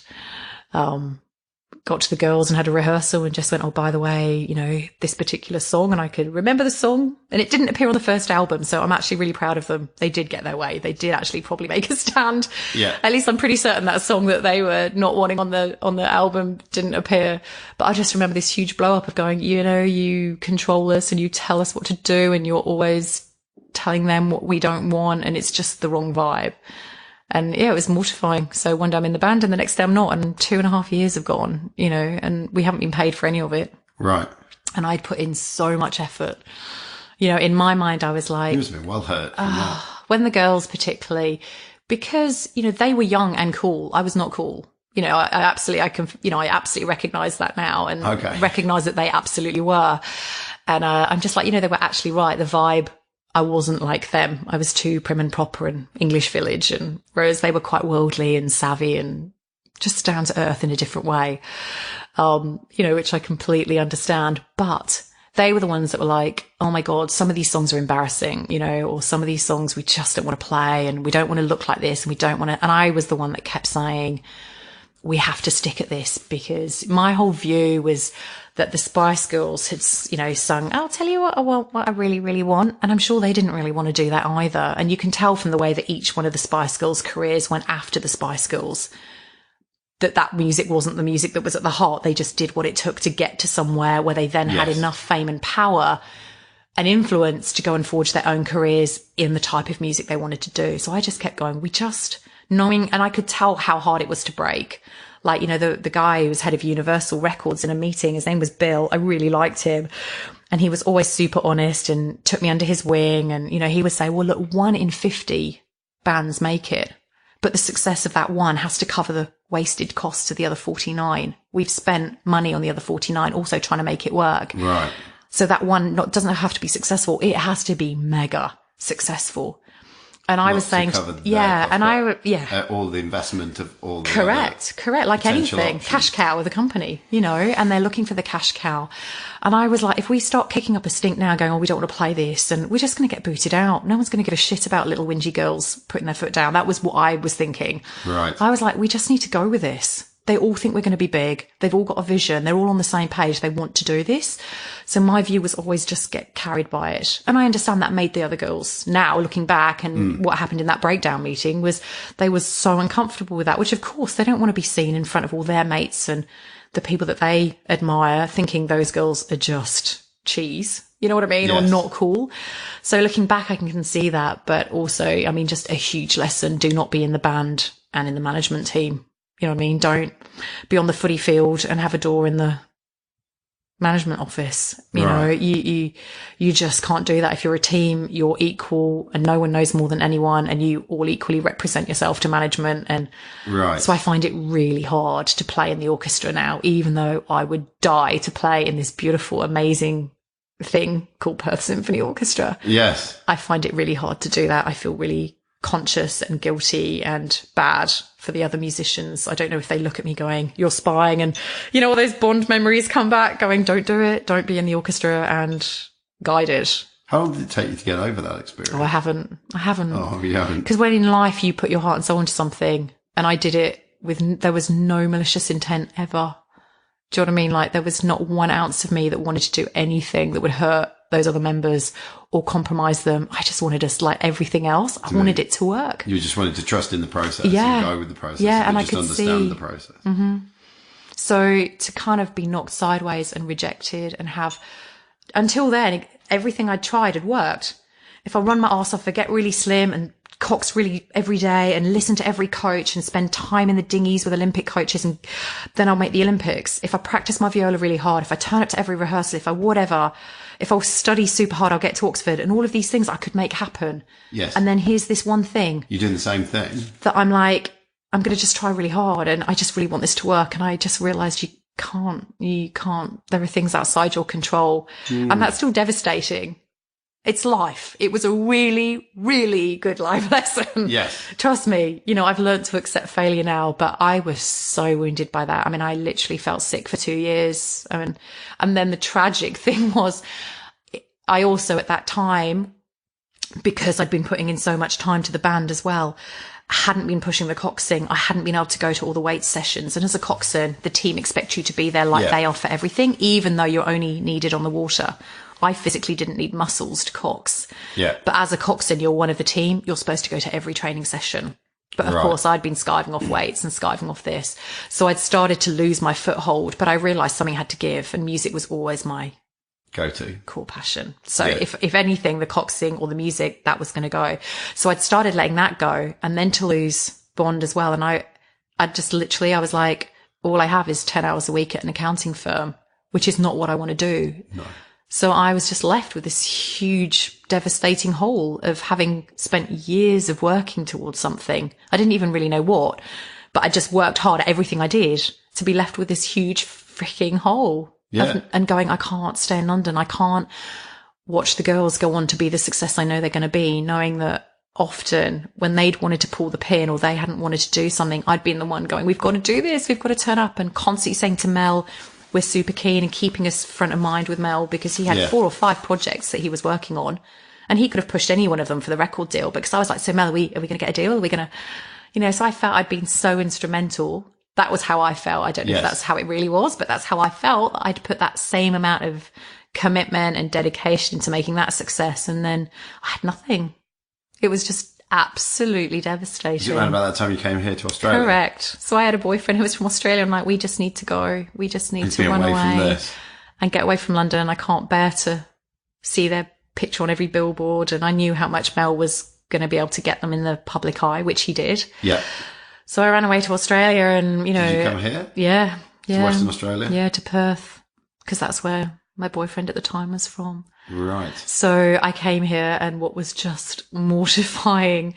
got to the girls and had a rehearsal and just went, oh, by the way, this particular song. And I could remember the song and it didn't appear on the first album. So I'm actually really proud of them. They did get their way. They did actually probably make a stand. Yeah. At least I'm pretty certain that song that they were not wanting on the album didn't appear. But I just remember this huge blow up of going, you control us and you tell us what to do and you're always telling them what we don't want. And it's just the wrong vibe. And yeah, it was mortifying. So one day I'm in the band and the next day I'm not. And 2.5 years have gone, and we haven't been paid for any of it. Right. And I'd put in so much effort. In my mind, I was like, he must have been well hurt. When the girls particularly, because, they were young and cool. I was not cool. I absolutely recognize that now and recognize that they absolutely were. And, I'm just like, they were actually right. The vibe, I wasn't like them. I was too prim and proper and English village, and whereas they were quite worldly and savvy and just down to earth in a different way, which I completely understand. But they were the ones that were like, oh my God, some of these songs are embarrassing, or some of these songs we just don't want to play and we don't want to look like this and we don't want to. And I was the one that kept saying, we have to stick at this, because my whole view was that the Spice Girls had, sung, I'll tell you what I want, what I really, really want. And I'm sure they didn't really want to do that either. And you can tell from the way that each one of the Spice Girls' careers went after the Spice Girls, that music wasn't the music that was at the heart. They just did what it took to get to somewhere where they then had enough fame and power and influence to go and forge their own careers in the type of music they wanted to do. So I just kept going, knowing, and I could tell how hard it was to break. Like, the guy who was head of Universal Records in a meeting, his name was Bill. I really liked him. And he was always super honest and took me under his wing. And, he would say, well, look, 1 in 50 bands make it. But the success of that one has to cover the wasted costs of the other 49. We've spent money on the other 49 also trying to make it work. Right. So that one doesn't have to be successful. It has to be mega successful. And I was saying, all the investment of all the correct, like anything, options. Cash cow of the company, and they're looking for the cash cow. And I was like, if we start kicking up a stink now going, oh, we don't want to play this, and we're just going to get booted out. No one's going to give a shit about little whingy girls putting their foot down. That was what I was thinking. Right. I was like, we just need to go with this. they all think we're going to be big. They've all got a vision. They're all on the same page. They want to do this. So my view was always just get carried by it. And I understand that made the other girls, now looking back, and what happened in that breakdown meeting was they were so uncomfortable with that, which of course they don't want to be seen in front of all their mates and the people that they admire, thinking those girls are just cheese. You know what I mean? Yes. Or not cool. So looking back, I can see that. But also, I mean, just a huge lesson. Do not be in the band and in the management team. You know what I mean? Don't be on the footy field and have a door in the management office. You know, you just can't do that. If you're a team, you're equal and no one knows more than anyone, and you all equally represent yourself to management. And so I find it really hard to play in the orchestra now, even though I would die to play in this beautiful, amazing thing called Perth Symphony Orchestra. Yes. I find it really hard to do that. I feel really conscious and guilty and bad for the other musicians. I don't know if they look at me going, you're spying, and you know, all those Bond memories come back going, don't do it, don't be in the orchestra and guide it. How long did it take you to get over that experience? Oh, I haven't. Oh, you haven't. Because when in life you put your heart and soul into something, and I did it there was no malicious intent ever. Do you know what I mean? Like, there was not 1 ounce of me that wanted to do anything that would hurt those other members or compromise them. I just wanted us, like everything else, I wanted it to work. You just wanted to trust in the process and go with the process. And I just could understand the process. Mm-hmm. So to kind of be knocked sideways and rejected and have, until then, everything I'd tried had worked. If I run my arse off, I get really slim and cox really every day and listen to every coach and spend time in the dinghies with Olympic coaches, and then I'll make the Olympics. If I practice my viola really hard, if I turn up to every rehearsal, if I'll study super hard, I'll get to Oxford, and all of these things I could make happen. Yes. And then here's this one thing. You're doing the same thing. That I'm like, I'm going to just try really hard, and I just really want this to work. And I just realized you can't. There are things outside your control. And that's still devastating. It's life. It was a really, really good life lesson. Yes. Trust me. You know, I've learned to accept failure now, but I was so wounded by that. I mean, I literally felt sick for 2 years. I mean, and then the tragic thing was, I also at that time, because I'd been putting in so much time to the band as well, I hadn't been pushing the coxing. I hadn't been able to go to all the weight sessions. And as a coxswain, the team expects you to be there like they are for everything, even though you're only needed on the water. I physically didn't need muscles to cox. Yeah. But as a coxswain, you're one of the team. You're supposed to go to every training session. But of course, I'd been skiving off weights and skiving off this. So I'd started to lose my foothold, but I realized something had to give, and music was always my go-to core passion. So if anything, the coxing or the music, that was going to go. So I'd started letting that go, and then to lose Bond as well. And I just literally, I was like, all I have is 10 hours a week at an accounting firm, which is not what I want to do. No. So I was just left with this huge, devastating hole of having spent years of working towards something. I didn't even really know what, but I just worked hard at everything I did to be left with this huge freaking hole. Yeah. And going, I can't stay in London. I can't watch the girls go on to be the success I know they're going to be, knowing that often when they'd wanted to pull the pin or they hadn't wanted to do something, I'd been the one going, we've got to do this. We've got to turn up, and constantly saying to Mel, we're super keen, and keeping us front of mind with Mel, because he had 4 or 5 projects that he was working on, and he could have pushed any one of them for the record deal. Because I was like, so Mel, are we going to get a deal? Are we going to, you know, so I felt I'd been so instrumental. That was how I felt. I don't know if that's how it really was, but that's how I felt. I'd put that same amount of commitment and dedication into making that a success. And then I had nothing. It was just absolutely devastating. Is it around about that time you came here to Australia? Correct. So I had a boyfriend who was from Australia. I'm like, we just need to go. We just need to run away from this and get away from London. And I can't bear to see their picture on every billboard. And I knew how much Mel was going to be able to get them in the public eye, which he did. Yeah. So I ran away to Australia, and, you know. Did you come here? Yeah. To Western Australia? Yeah, to Perth, because that's where my boyfriend at the time was from. Right. So I came here, and what was just mortifying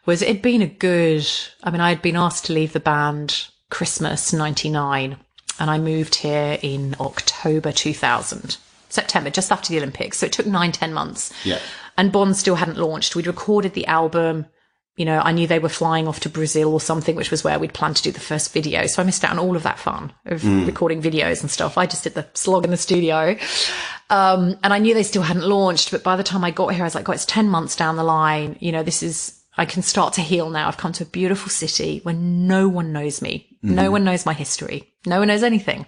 was it'd been I had been asked to leave the band Christmas 99, and I moved here in October 2000, September, just after the Olympics. So it took 9-10 months. Yeah. And Bond still hadn't launched. We'd recorded the album. You know, I knew they were flying off to Brazil or something, which was where we'd planned to do the first video. So I missed out on all of that fun of recording videos and stuff. I just did the slog in the studio. And I knew they still hadn't launched. But by the time I got here, I was like, God, it's 10 months down the line. You know, I can start to heal now. I've come to a beautiful city where no one knows me. No one knows my history. No one knows anything.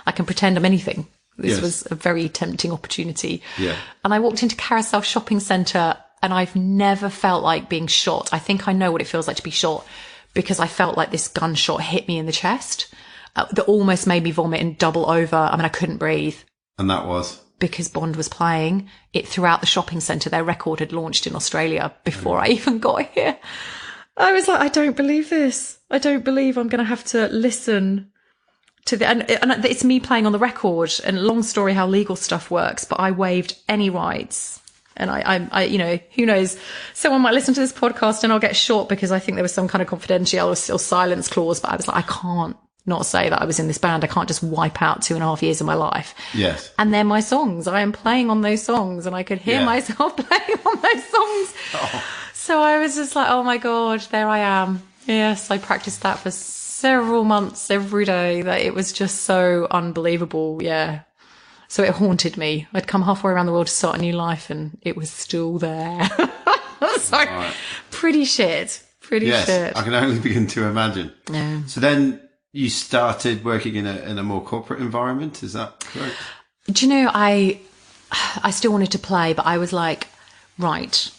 I can pretend I'm anything. This was a very tempting opportunity. Yeah. And I walked into Carousel Shopping Centre and I've never felt like being shot. I think I know what it feels like to be shot because I felt like this gunshot hit me in the chest that almost made me vomit and double over. I mean, I couldn't breathe. And that was? Because Bond was playing it throughout the shopping centre. Their record had launched in Australia before I even got here. I was like, I don't believe this. I don't believe I'm going to have to listen to and it's me playing on the record, and long story how legal stuff works, but I waived any rights. And I, you know, who knows, someone might listen to this podcast and I'll get shot because I think there was some kind of confidentiality or silence clause, but I was like, I can't not say that I was in this band. I can't just wipe out 2.5 years of my life. Yes. And they're my songs. I am playing on those songs and I could hear myself playing on those songs. Oh. So I was just like, oh my God, there I am. Yes, I practiced that for several months every day. That it was just so unbelievable. Yeah. So it haunted me. I'd come halfway around the world to start a new life and it was still there. So pretty shit. Pretty shit. I can only begin to imagine. Yeah. So then you started working in a more corporate environment. Is that correct? Do you know, I still wanted to play, but I was like, right,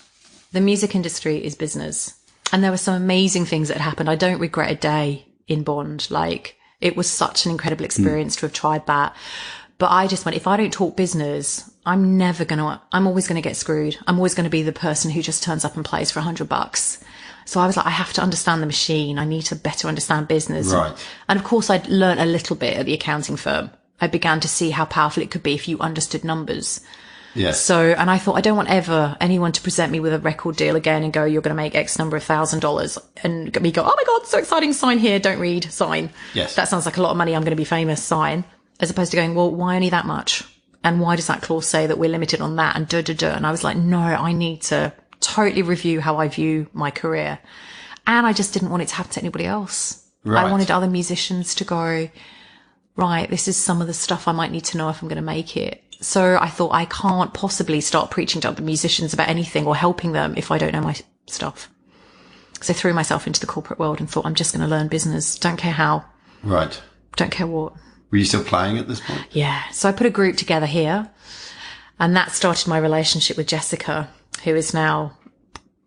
the music industry is business. And there were some amazing things that had happened. I don't regret a day in Bond. Like, it was such an incredible experience to have tried that. But I just went, if I don't talk business, I'm always going to get screwed. I'm always going to be the person who just turns up and plays for $100. So I was like, I have to understand the machine. I need to better understand business. Right. And of course, I'd learned a little bit at the accounting firm. I began to see how powerful it could be if you understood numbers. Yes. So, and I thought, I don't want ever anyone to present me with a record deal again and go, you're going to make X number of $1,000 and me go, oh my God, so exciting. Sign here. Don't read. Sign. Yes. That sounds like a lot of money. I'm going to be famous. Sign. As opposed to going, well, why only that much? And why does that clause say that we're limited on that? And And I was like, no, I need to totally review how I view my career. And I just didn't want it to happen to anybody else. Right. I wanted other musicians to go, right, this is some of the stuff I might need to know if I'm going to make it. So I thought I can't possibly start preaching to other musicians about anything or helping them if I don't know my stuff. So I threw myself into the corporate world and thought, I'm just going to learn business. Don't care how. Right. Don't care what. Were you still playing at this point? Yeah. So I put a group together here and that started my relationship with Jessica, who is now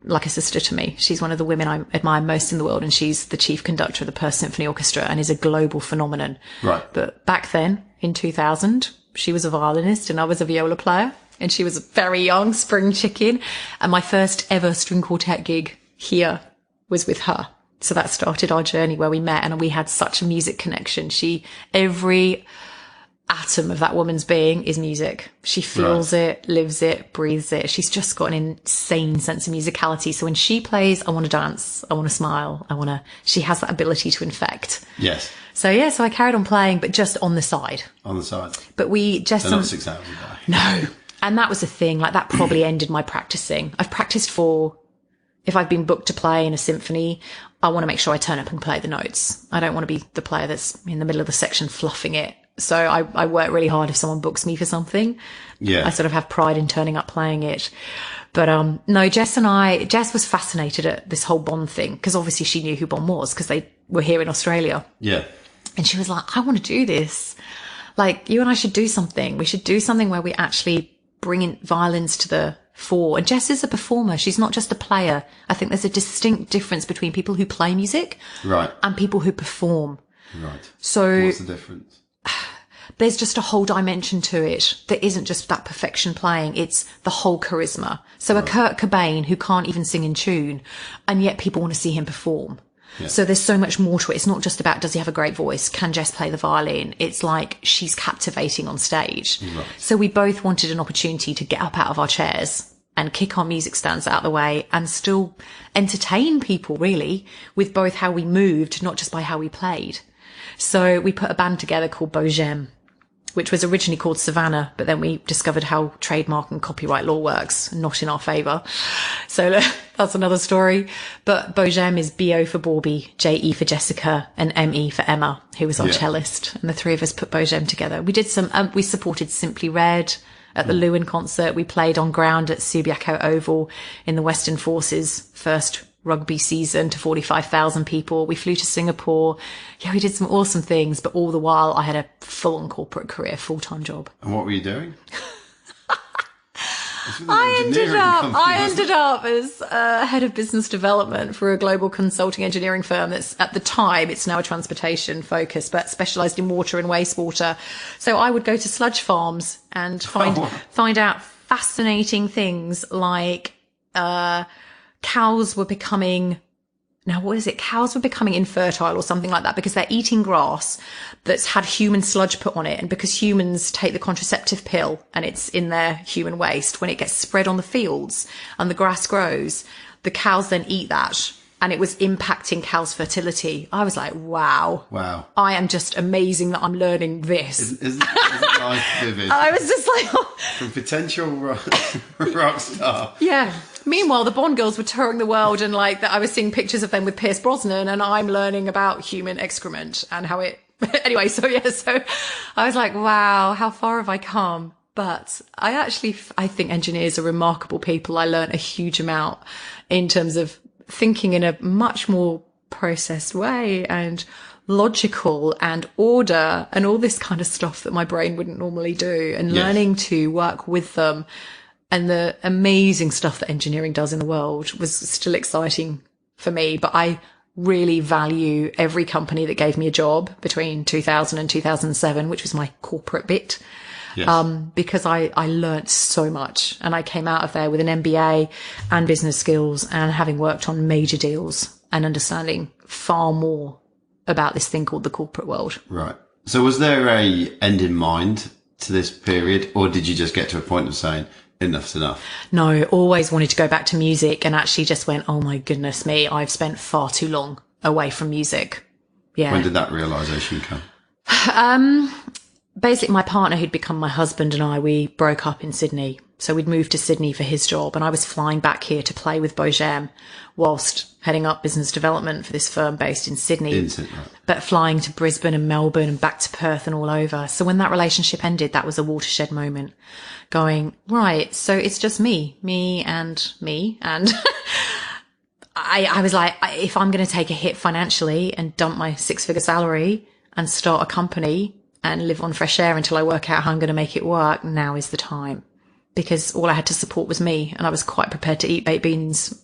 like a sister to me. She's one of the women I admire most in the world, and she's the chief conductor of the Perth Symphony Orchestra and is a global phenomenon. Right. But back then, in 2000, she was a violinist and I was a viola player, and she was a very young spring chicken. And my first ever string quartet gig here was with her. So that started our journey where we met, and we had such a music connection. Every atom of that woman's being is music. She feels it, lives it, breathes it. She's just got an insane sense of musicality. So when she plays, I want to dance. I want to smile. She has that ability to infect. Yes. So yeah, so I carried on playing, but just on the side. On the side. But we just... So not 6 hours a day. No. And that was the thing. Like, that probably ended my practicing. I've practiced if I've been booked to play in a symphony, I want to make sure I turn up and play the notes. I don't want to be the player that's in the middle of the section fluffing it. So I work really hard if someone books me for something. Yeah. I sort of have pride in turning up playing it. But no, Jess was fascinated at this whole Bond thing, because obviously she knew who Bond was because they were here in Australia. Yeah. And she was like, I want to do this. Like, you and I should do something. We should do something where we actually bring in violins to the fore. And Jess is a performer. She's not just a player. I think there's a distinct difference between people who play music and people who perform. Right. So what's the difference? There's just a whole dimension to it that isn't just that perfection playing. It's the whole charisma. So a Kurt Cobain who can't even sing in tune, and yet people want to see him perform. Yeah. So there's so much more to it. It's not just about, does he have a great voice? Can Jess play the violin? It's like, she's captivating on stage. Right. So we both wanted an opportunity to get up out of our chairs and kick our music stands out of the way and still entertain people, really, with both how we moved, not just by how we played. So we put a band together called Bourby, which was originally called Savannah, but then we discovered how trademark and copyright law works, not in our favour. So that's another story. But Bourby is B-O for Bourby, J-E for Jessica, and M-E for Emma, who was our cellist. And the three of us put Bourby together. We did we supported Simply Red at the Lewin concert. We played on ground at Subiaco Oval in the Western Forces' first rugby season to 45,000 people. We flew to Singapore. Yeah, we did some awesome things, but all the while I had a full-on corporate career, full-time job. And what were you doing? I ended up as head of business development for a global consulting engineering firm that's, at the time, it's now a transportation focus, but specialised in water and wastewater. So I would go to sludge farms and find out fascinating things like cows were becoming infertile or something like that because they're eating grass that's had human sludge put on it. And because humans take the contraceptive pill and it's in their human waste, when it gets spread on the fields and the grass grows, the cows then eat that. And it was impacting cows' fertility. I was like, wow. I am just amazing that I'm learning this. Isn't life vivid? I was just like... Oh. From potential rock star. Yeah. Meanwhile, the Bond girls were touring the world and like I was seeing pictures of them with Pierce Brosnan and I'm learning about human excrement and how it... Anyway, so I was like, wow, how far have I come? But I think engineers are remarkable people. I learned a huge amount in terms of thinking in a much more processed way and logical and order and all this kind of stuff that my brain wouldn't normally do, and learning to work with them and the amazing stuff that engineering does in the world was still exciting for me. But I really value every company that gave me a job between 2000 and 2007, which was my corporate bit. Because I learnt so much and I came out of there with an MBA and business skills and having worked on major deals and understanding far more about this thing called the corporate world. Right. So was there a end in mind to this period, or did you just get to a point of saying enough's enough? No, always wanted to go back to music and actually just went, oh my goodness me, I've spent far too long away from music. Yeah. When did that realization come? Basically, my partner, who'd become my husband, and we broke up in Sydney. So we'd moved to Sydney for his job, and I was flying back here to play with Bojam whilst heading up business development for this firm based in Sydney. But flying to Brisbane and Melbourne and back to Perth and all over. So when that relationship ended, that was a watershed moment. Going, right, so it's just me. And I was like, if I'm going to take a hit financially and dump my 6-figure salary and start a company and live on fresh air until I work out how I'm going to make it work, now is the time. Because all I had to support was me, and I was quite prepared to eat baked beans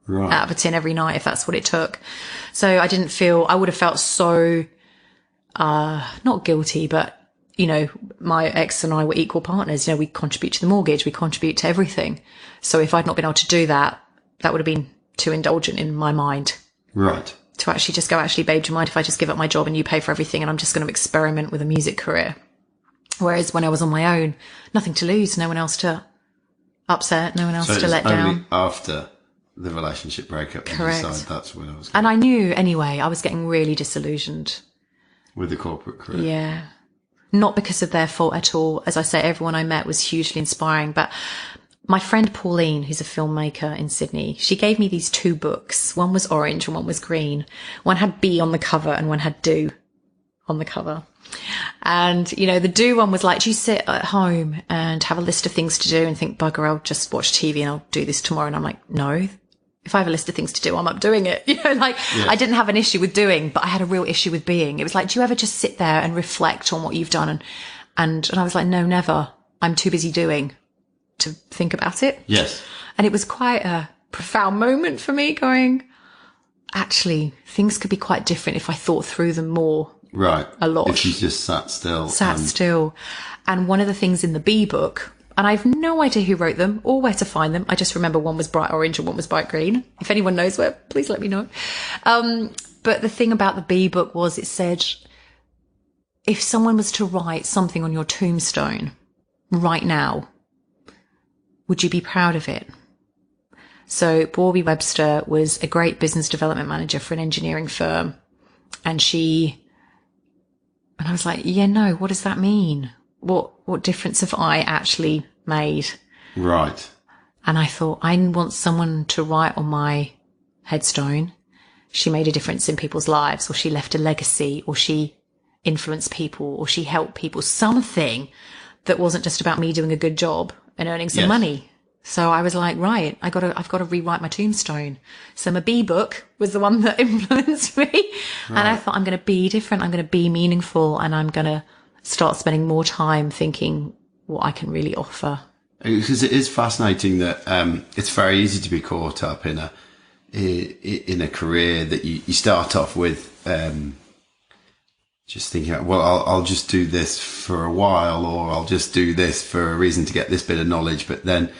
out of a tin every night if that's what it took. So I would have felt so, not guilty, but, you know, my ex and I were equal partners. You know, we contribute to the mortgage, we contribute to everything. So if I'd not been able to do that, that would have been too indulgent in my mind. Right. To actually just go, babe, do you mind if I just give up my job and you pay for everything and I'm just going to experiment with a music career? Whereas when I was on my own, nothing to lose, no one else to upset, no one else to let down. Only after the relationship breakup, correct, you decided that's when I was going. And I knew anyway, I was getting really disillusioned. With the corporate career? Yeah. Not because of their fault at all. As I say, everyone I met was hugely inspiring, but my friend Pauline, who's a filmmaker in Sydney, she gave me these 2 books. One was orange and one was green. One had B on the cover and one had do on the cover. And, you know, the do one was like, do you sit at home and have a list of things to do and think, bugger, I'll just watch TV and I'll do this tomorrow? And I'm like, no, if I have a list of things to do, I'm up doing it. You know, like I didn't have an issue with doing, but I had a real issue with being. It was like, do you ever just sit there and reflect on what you've done? And I was like, no, never. I'm too busy doing to think about it. Yes. And it was quite a profound moment for me, going, actually, things could be quite different if I thought through them more. Right. A lot. If you just sat still. Still. And one of the things in the B book, and I have no idea who wrote them or where to find them. I just remember one was bright orange and one was bright green. If anyone knows where, please let me know. But the thing about the B book was, it said, if someone was to write something on your tombstone right now, would you be proud of it? So Bourby Webster was a great business development manager for an engineering firm. And I was like, yeah, no, what does that mean? What difference have I actually made? Right. And I thought, I want someone to write on my headstone, she made a difference in people's lives, or she left a legacy, or she influenced people, or she helped people, something that wasn't just about me doing a good job and earning some money. So I was like, right, I've got to rewrite my tombstone. So my B book was the one that influenced me. Right. And I thought, I'm going to be different. I'm going to be meaningful, and I'm going to start spending more time thinking what I can really offer. Because it is fascinating that it's very easy to be caught up in a career that you start off with just thinking, well, I'll just do this for a while, or I'll just do this for a reason to get this bit of knowledge. But then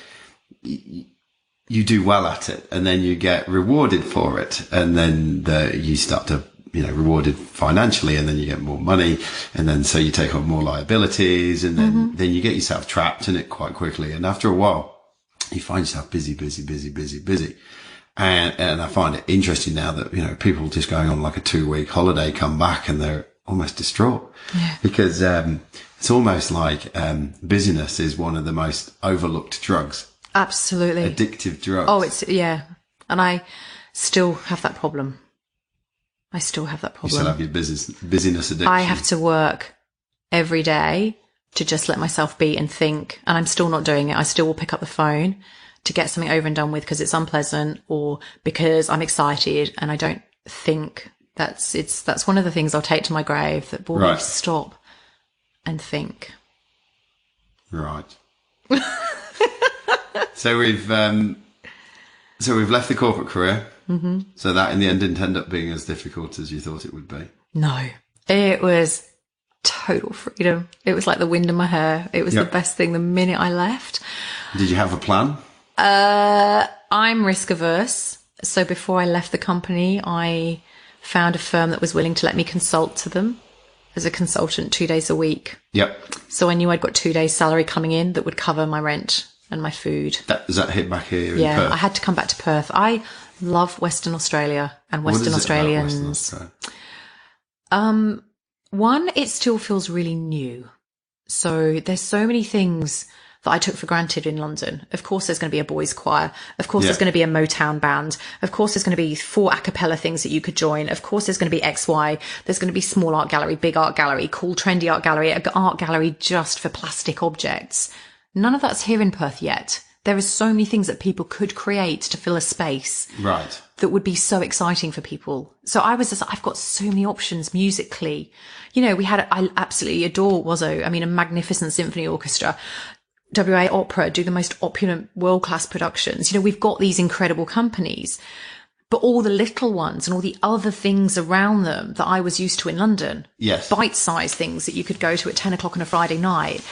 you do well at it, and then you get rewarded for it, and then you start to, rewarded financially, and then you get more money, and then so you take on more liabilities, and then you get yourself trapped in it quite quickly. And after a while, you find yourself busy. And I find it interesting now that, people just going on like a 2-week holiday come back and they're almost distraught. Yeah. Because, it's almost like, busyness is one of the most overlooked drugs. Absolutely. Addictive drugs. Oh, yeah. And I still have that problem. You still have your busyness addiction. I have to work every day to just let myself be and think, and I'm still not doing it. I still will pick up the phone to get something over and done with because it's unpleasant or because I'm excited, and I don't think that's one of the things I'll take to my grave, that Bourby, right. Stop and think. Right. So we've left the corporate career. Mm-hmm. So that in the end didn't end up being as difficult as you thought it would be. No, it was total freedom. It was like the wind in my hair. It was the best thing the minute I left. Did you have a plan? I'm risk averse. So before I left the company, I found a firm that was willing to let me consult to them as a consultant 2 days a week. Yep. So I knew I'd got 2 days salary coming in that would cover my rent and my food. Does that hit back here in Perth? Yeah, I had to come back to Perth. I love Western Australia and Western Australians. One, it still feels really new. So there's so many things that I took for granted in London. Of course, there's going to be a boys' choir. Of course, there's going to be a Motown band. Of course, there's going to be 4 a cappella things that you could join. Of course, there's going to be XY. There's going to be small art gallery, big art gallery, cool trendy art gallery just for plastic objects. None of that's here in Perth yet. There are so many things that people could create to fill a space. Right. That would be so exciting for people. So I've got so many options musically. I absolutely adore Wazzo. I mean, a magnificent symphony orchestra. WA Opera do the most opulent world-class productions. We've got these incredible companies, but all the little ones and all the other things around them that I was used to in London. Yes. Bite-sized things that you could go to at 10 o'clock on a Friday night.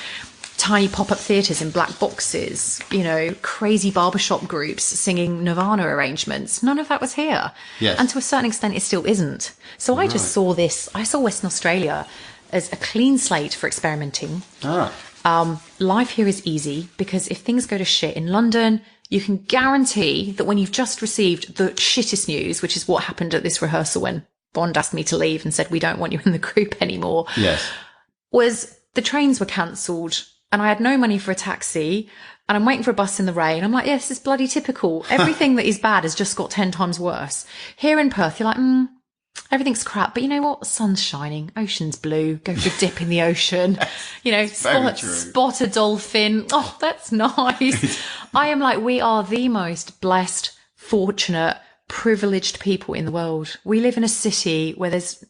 Tiny pop-up theatres in black boxes, crazy barbershop groups singing Nirvana arrangements. None of that was here. Yes. And to a certain extent, it still isn't. So I just saw I saw Western Australia as a clean slate for experimenting. Ah. Life here is easy because if things go to shit in London, you can guarantee that when you've just received the shittest news, which is what happened at this rehearsal when Bond asked me to leave and said, we don't want you in the group anymore. Yes. Was the trains were cancelled. And I had no money for a taxi, and I'm waiting for a bus in the rain. I'm like, yeah, this is bloody typical. Everything that is bad has just got 10 times worse. Here in Perth, you're like, everything's crap. But you know what? The sun's shining. Ocean's blue. Go for a dip in the ocean. Spot a dolphin. Oh, that's nice. I am like, we are the most blessed, fortunate, privileged people in the world. We live in a city where there's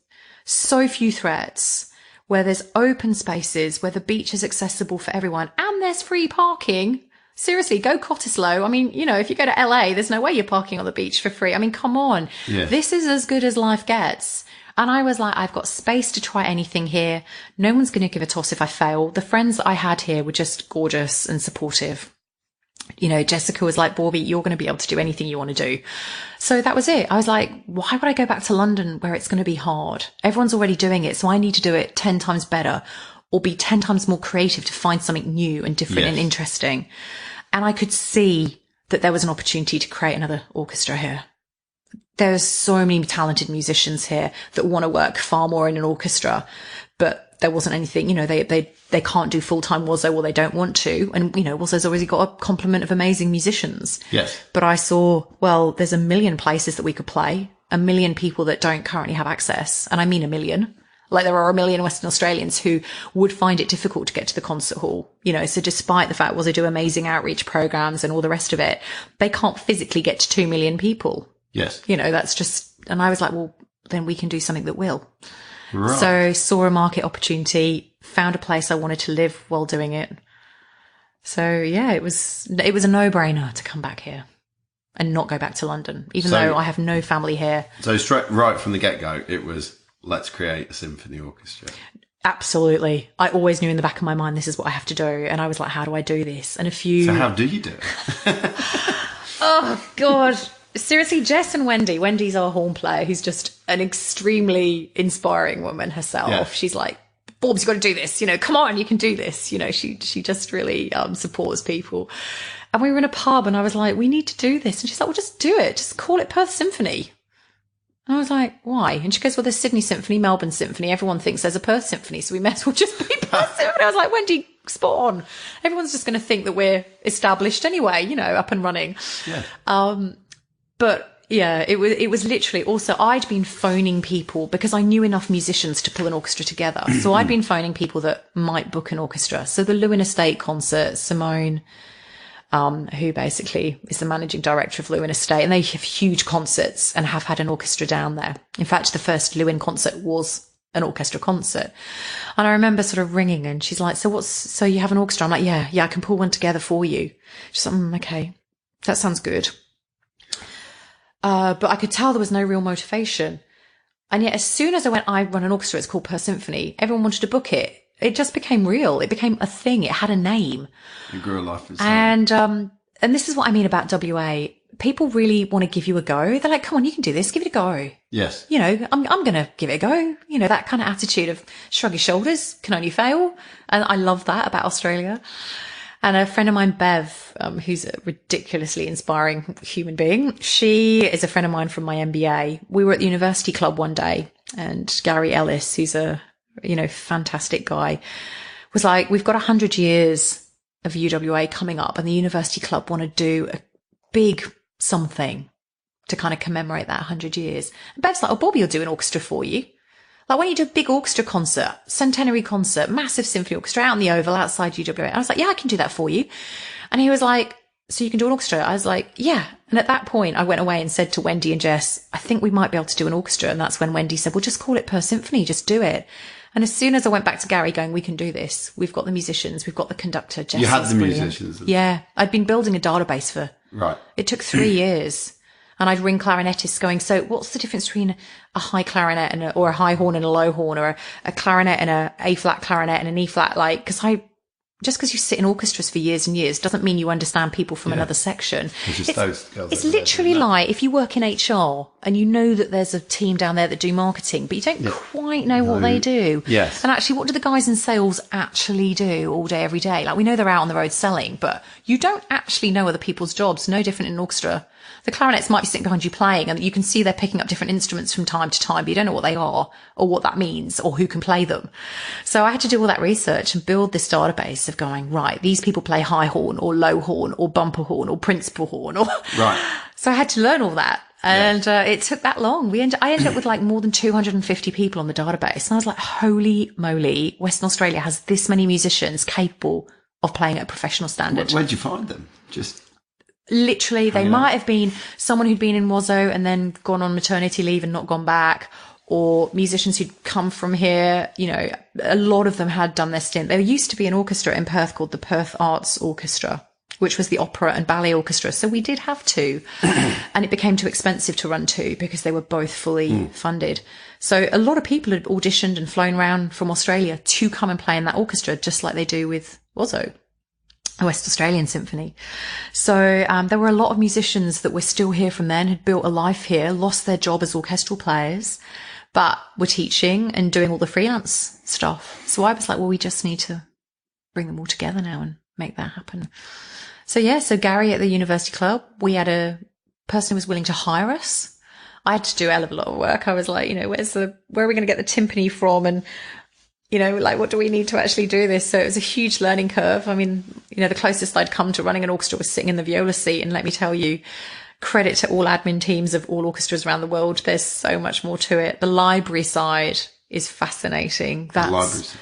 so few threats, where there's open spaces, where the beach is accessible for everyone, and there's free parking. Seriously, go Cottesloe. I mean, if you go to LA, there's no way you're parking on the beach for free. I mean, come on. Yeah. This is as good as life gets. And I was like, I've got space to try anything here. No one's going to give a toss if I fail. The friends that I had here were just gorgeous and supportive. Jessica was like, Bourby, you're going to be able to do anything you want to do. So that was it. I was like, why would I go back to London where it's going to be hard? Everyone's already doing it. So I need to do it 10 times better or be 10 times more creative to find something new and different and interesting. And I could see that there was an opportunity to create another orchestra here. There's so many talented musicians here that want to work far more in an orchestra, but there wasn't anything, they can't do full-time Wazzo or they don't want to. And, Wazzo's already got a complement of amazing musicians. Yes. But I saw, there's 1 million places that we could play, 1 million people that don't currently have access. And I mean 1 million. Like there are a million Western Australians who would find it difficult to get to the concert hall, so despite the fact they do amazing outreach programs and all the rest of it, they can't physically get to 2 million people. Yes. That's just, and I was like, well, then we can do something that will. Right. So saw a market opportunity, found a place I wanted to live while doing it. So yeah, it was a no-brainer to come back here and not go back to London, even though I have no family here. So straight right from the get-go, it was, let's create a symphony orchestra. Absolutely. I always knew in the back of my mind, this is what I have to do. And I was like, how do I do this? And So how do you do it? Oh, God. Seriously, Jess and Wendy. Wendy's our horn player, who's just an extremely inspiring woman herself. Yeah. She's like, Borbs, you've got to do this. Come on, you can do this. She just really supports people. And we were in a pub and I was like, we need to do this. And she's like, well, just do it. Just call it Perth Symphony. And I was like, why? And she goes, well, there's Sydney Symphony, Melbourne Symphony. Everyone thinks there's a Perth Symphony, so we may as well just be Perth Symphony. I was like, Wendy, spot on. Everyone's just going to think that we're established anyway, up and running. Yeah. But yeah, it was literally also, I'd been phoning people because I knew enough musicians to pull an orchestra together. So I'd been phoning people that might book an orchestra. So the Lewin Estate concert, Simone, who basically is the managing director of Lewin Estate, and they have huge concerts and have had an orchestra down there. In fact, the first Lewin concert was an orchestra concert. And I remember sort of ringing and she's like, so you have an orchestra? I'm like, yeah, I can pull one together for you. She's like, okay, that sounds good. But I could tell there was no real motivation. And yet as soon as I run an orchestra, it's called Perth Symphony, everyone wanted to book it. It just became real. It became a thing. It had a name. It grew a life of its own. And this is what I mean about WA. People really want to give you a go. They're like, come on, you can do this. Give it a go. Yes. I'm going to give it a go. That kind of attitude of shrug your shoulders, can only fail. And I love that about Australia. And a friend of mine, Bev, who's a ridiculously inspiring human being, she is a friend of mine from my MBA. We were at the university club one day and Gary Ellis, who's a fantastic guy, was like, we've got 100 years of UWA coming up and the university club want to do a big something to kind of commemorate that 100 years. And Bev's like, oh, Bourby will do an orchestra for you. Like when you do a big orchestra concert, centenary concert, massive symphony orchestra out in the Oval outside UWA. I was like, yeah, I can do that for you. And he was like, so you can do an orchestra? I was like, yeah. And at that point, I went away and said to Wendy and Jess, I think we might be able to do an orchestra. And that's when Wendy said, well, just call it Perth Symphony, just do it. And as soon as I went back to Gary going, we can do this. We've got the musicians. We've got the conductor. Jess, you had the brilliant. musicians. Yeah. I'd been building a database for, right. It took 3 years. And I'd ring clarinetists going, so what's the difference between a high clarinet or a high horn and a low horn, or a clarinet and a A-flat clarinet and an E-flat? Like, just because you sit in orchestras for years and years doesn't mean you understand people from another section. It's literally like if you work in HR and you know that there's a team down there that do marketing, but you don't quite know what they do. Yes. And actually, what do the guys in sales actually do all day, every day? Like, we know they're out on the road selling, but you don't actually know other people's jobs. No different in an orchestra. The clarinets might be sitting behind you playing and you can see they're picking up different instruments from time to time, but you don't know what they are or what that means or who can play them. So I had to do all that research and build this database of going, right, these people play high horn or low horn or bumper horn or principal horn. Right. So I had to learn all that. And it took that long. I ended up with like more than 250 people on the database. And I was like, holy moly, Western Australia has this many musicians capable of playing at a professional standard. Where'd you find them? Just... Literally, they might have been someone who'd been in Wazo and then gone on maternity leave and not gone back, or musicians who'd come from here. A lot of them had done their stint. There used to be an orchestra in Perth called the Perth Arts Orchestra, which was the opera and ballet orchestra. So we did have two, and it became too expensive to run two because they were both fully funded. So a lot of people had auditioned and flown around from Australia to come and play in that orchestra, just like they do with Wazo, a West Australian symphony. So there were a lot of musicians that were still here from then, had built a life here, lost their job as orchestral players, but were teaching and doing all the freelance stuff. So I was like, well, we just need to bring them all together now and make that happen. So Gary at the University Club, we had a person who was willing to hire us. I had to do a hell of a lot of work. I was like, where are we going to get the timpani from? And what do we need to actually do this? So it was a huge learning curve. I mean, the closest I'd come to running an orchestra was sitting in the viola seat. And let me tell you, credit to all admin teams of all orchestras around the world. There's so much more to it. The library side is fascinating. The That's libraries.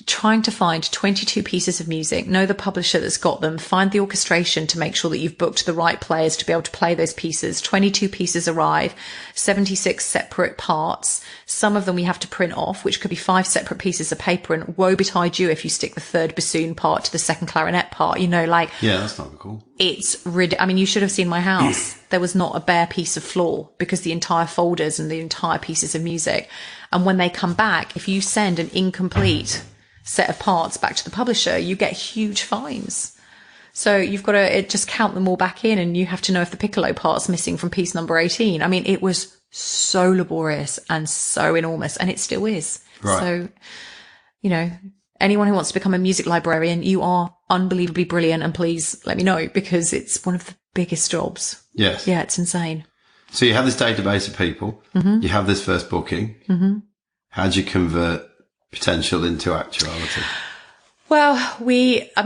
trying to find 22 pieces of music, know the publisher that's got them, find the orchestration to make sure that you've booked the right players to be able to play those pieces. 22 pieces arrive, 76 separate parts. Some of them we have to print off, which could be 5 separate pieces of paper, and woe betide you if you stick the third bassoon part to the second clarinet part, you know, like. Yeah, that's not cool. It's I mean, you should have seen my house. There was not a bare piece of floor because the entire folders and the entire pieces of music. And when they come back, if you send an incomplete set of parts back to the publisher, you get huge fines. So you've got to just count them all back in, and you have to know if the piccolo part's missing from piece number 18. I mean, it was so laborious and so enormous, and it still is. Right. So, you know, anyone who wants to become a music librarian, you are unbelievably brilliant, and please let me know, because it's one of the biggest jobs. Yes. Yeah, it's insane. So you have this database of people. Mm-hmm. You have this first booking. Mm-hmm. How do you convert potential into actuality? Well,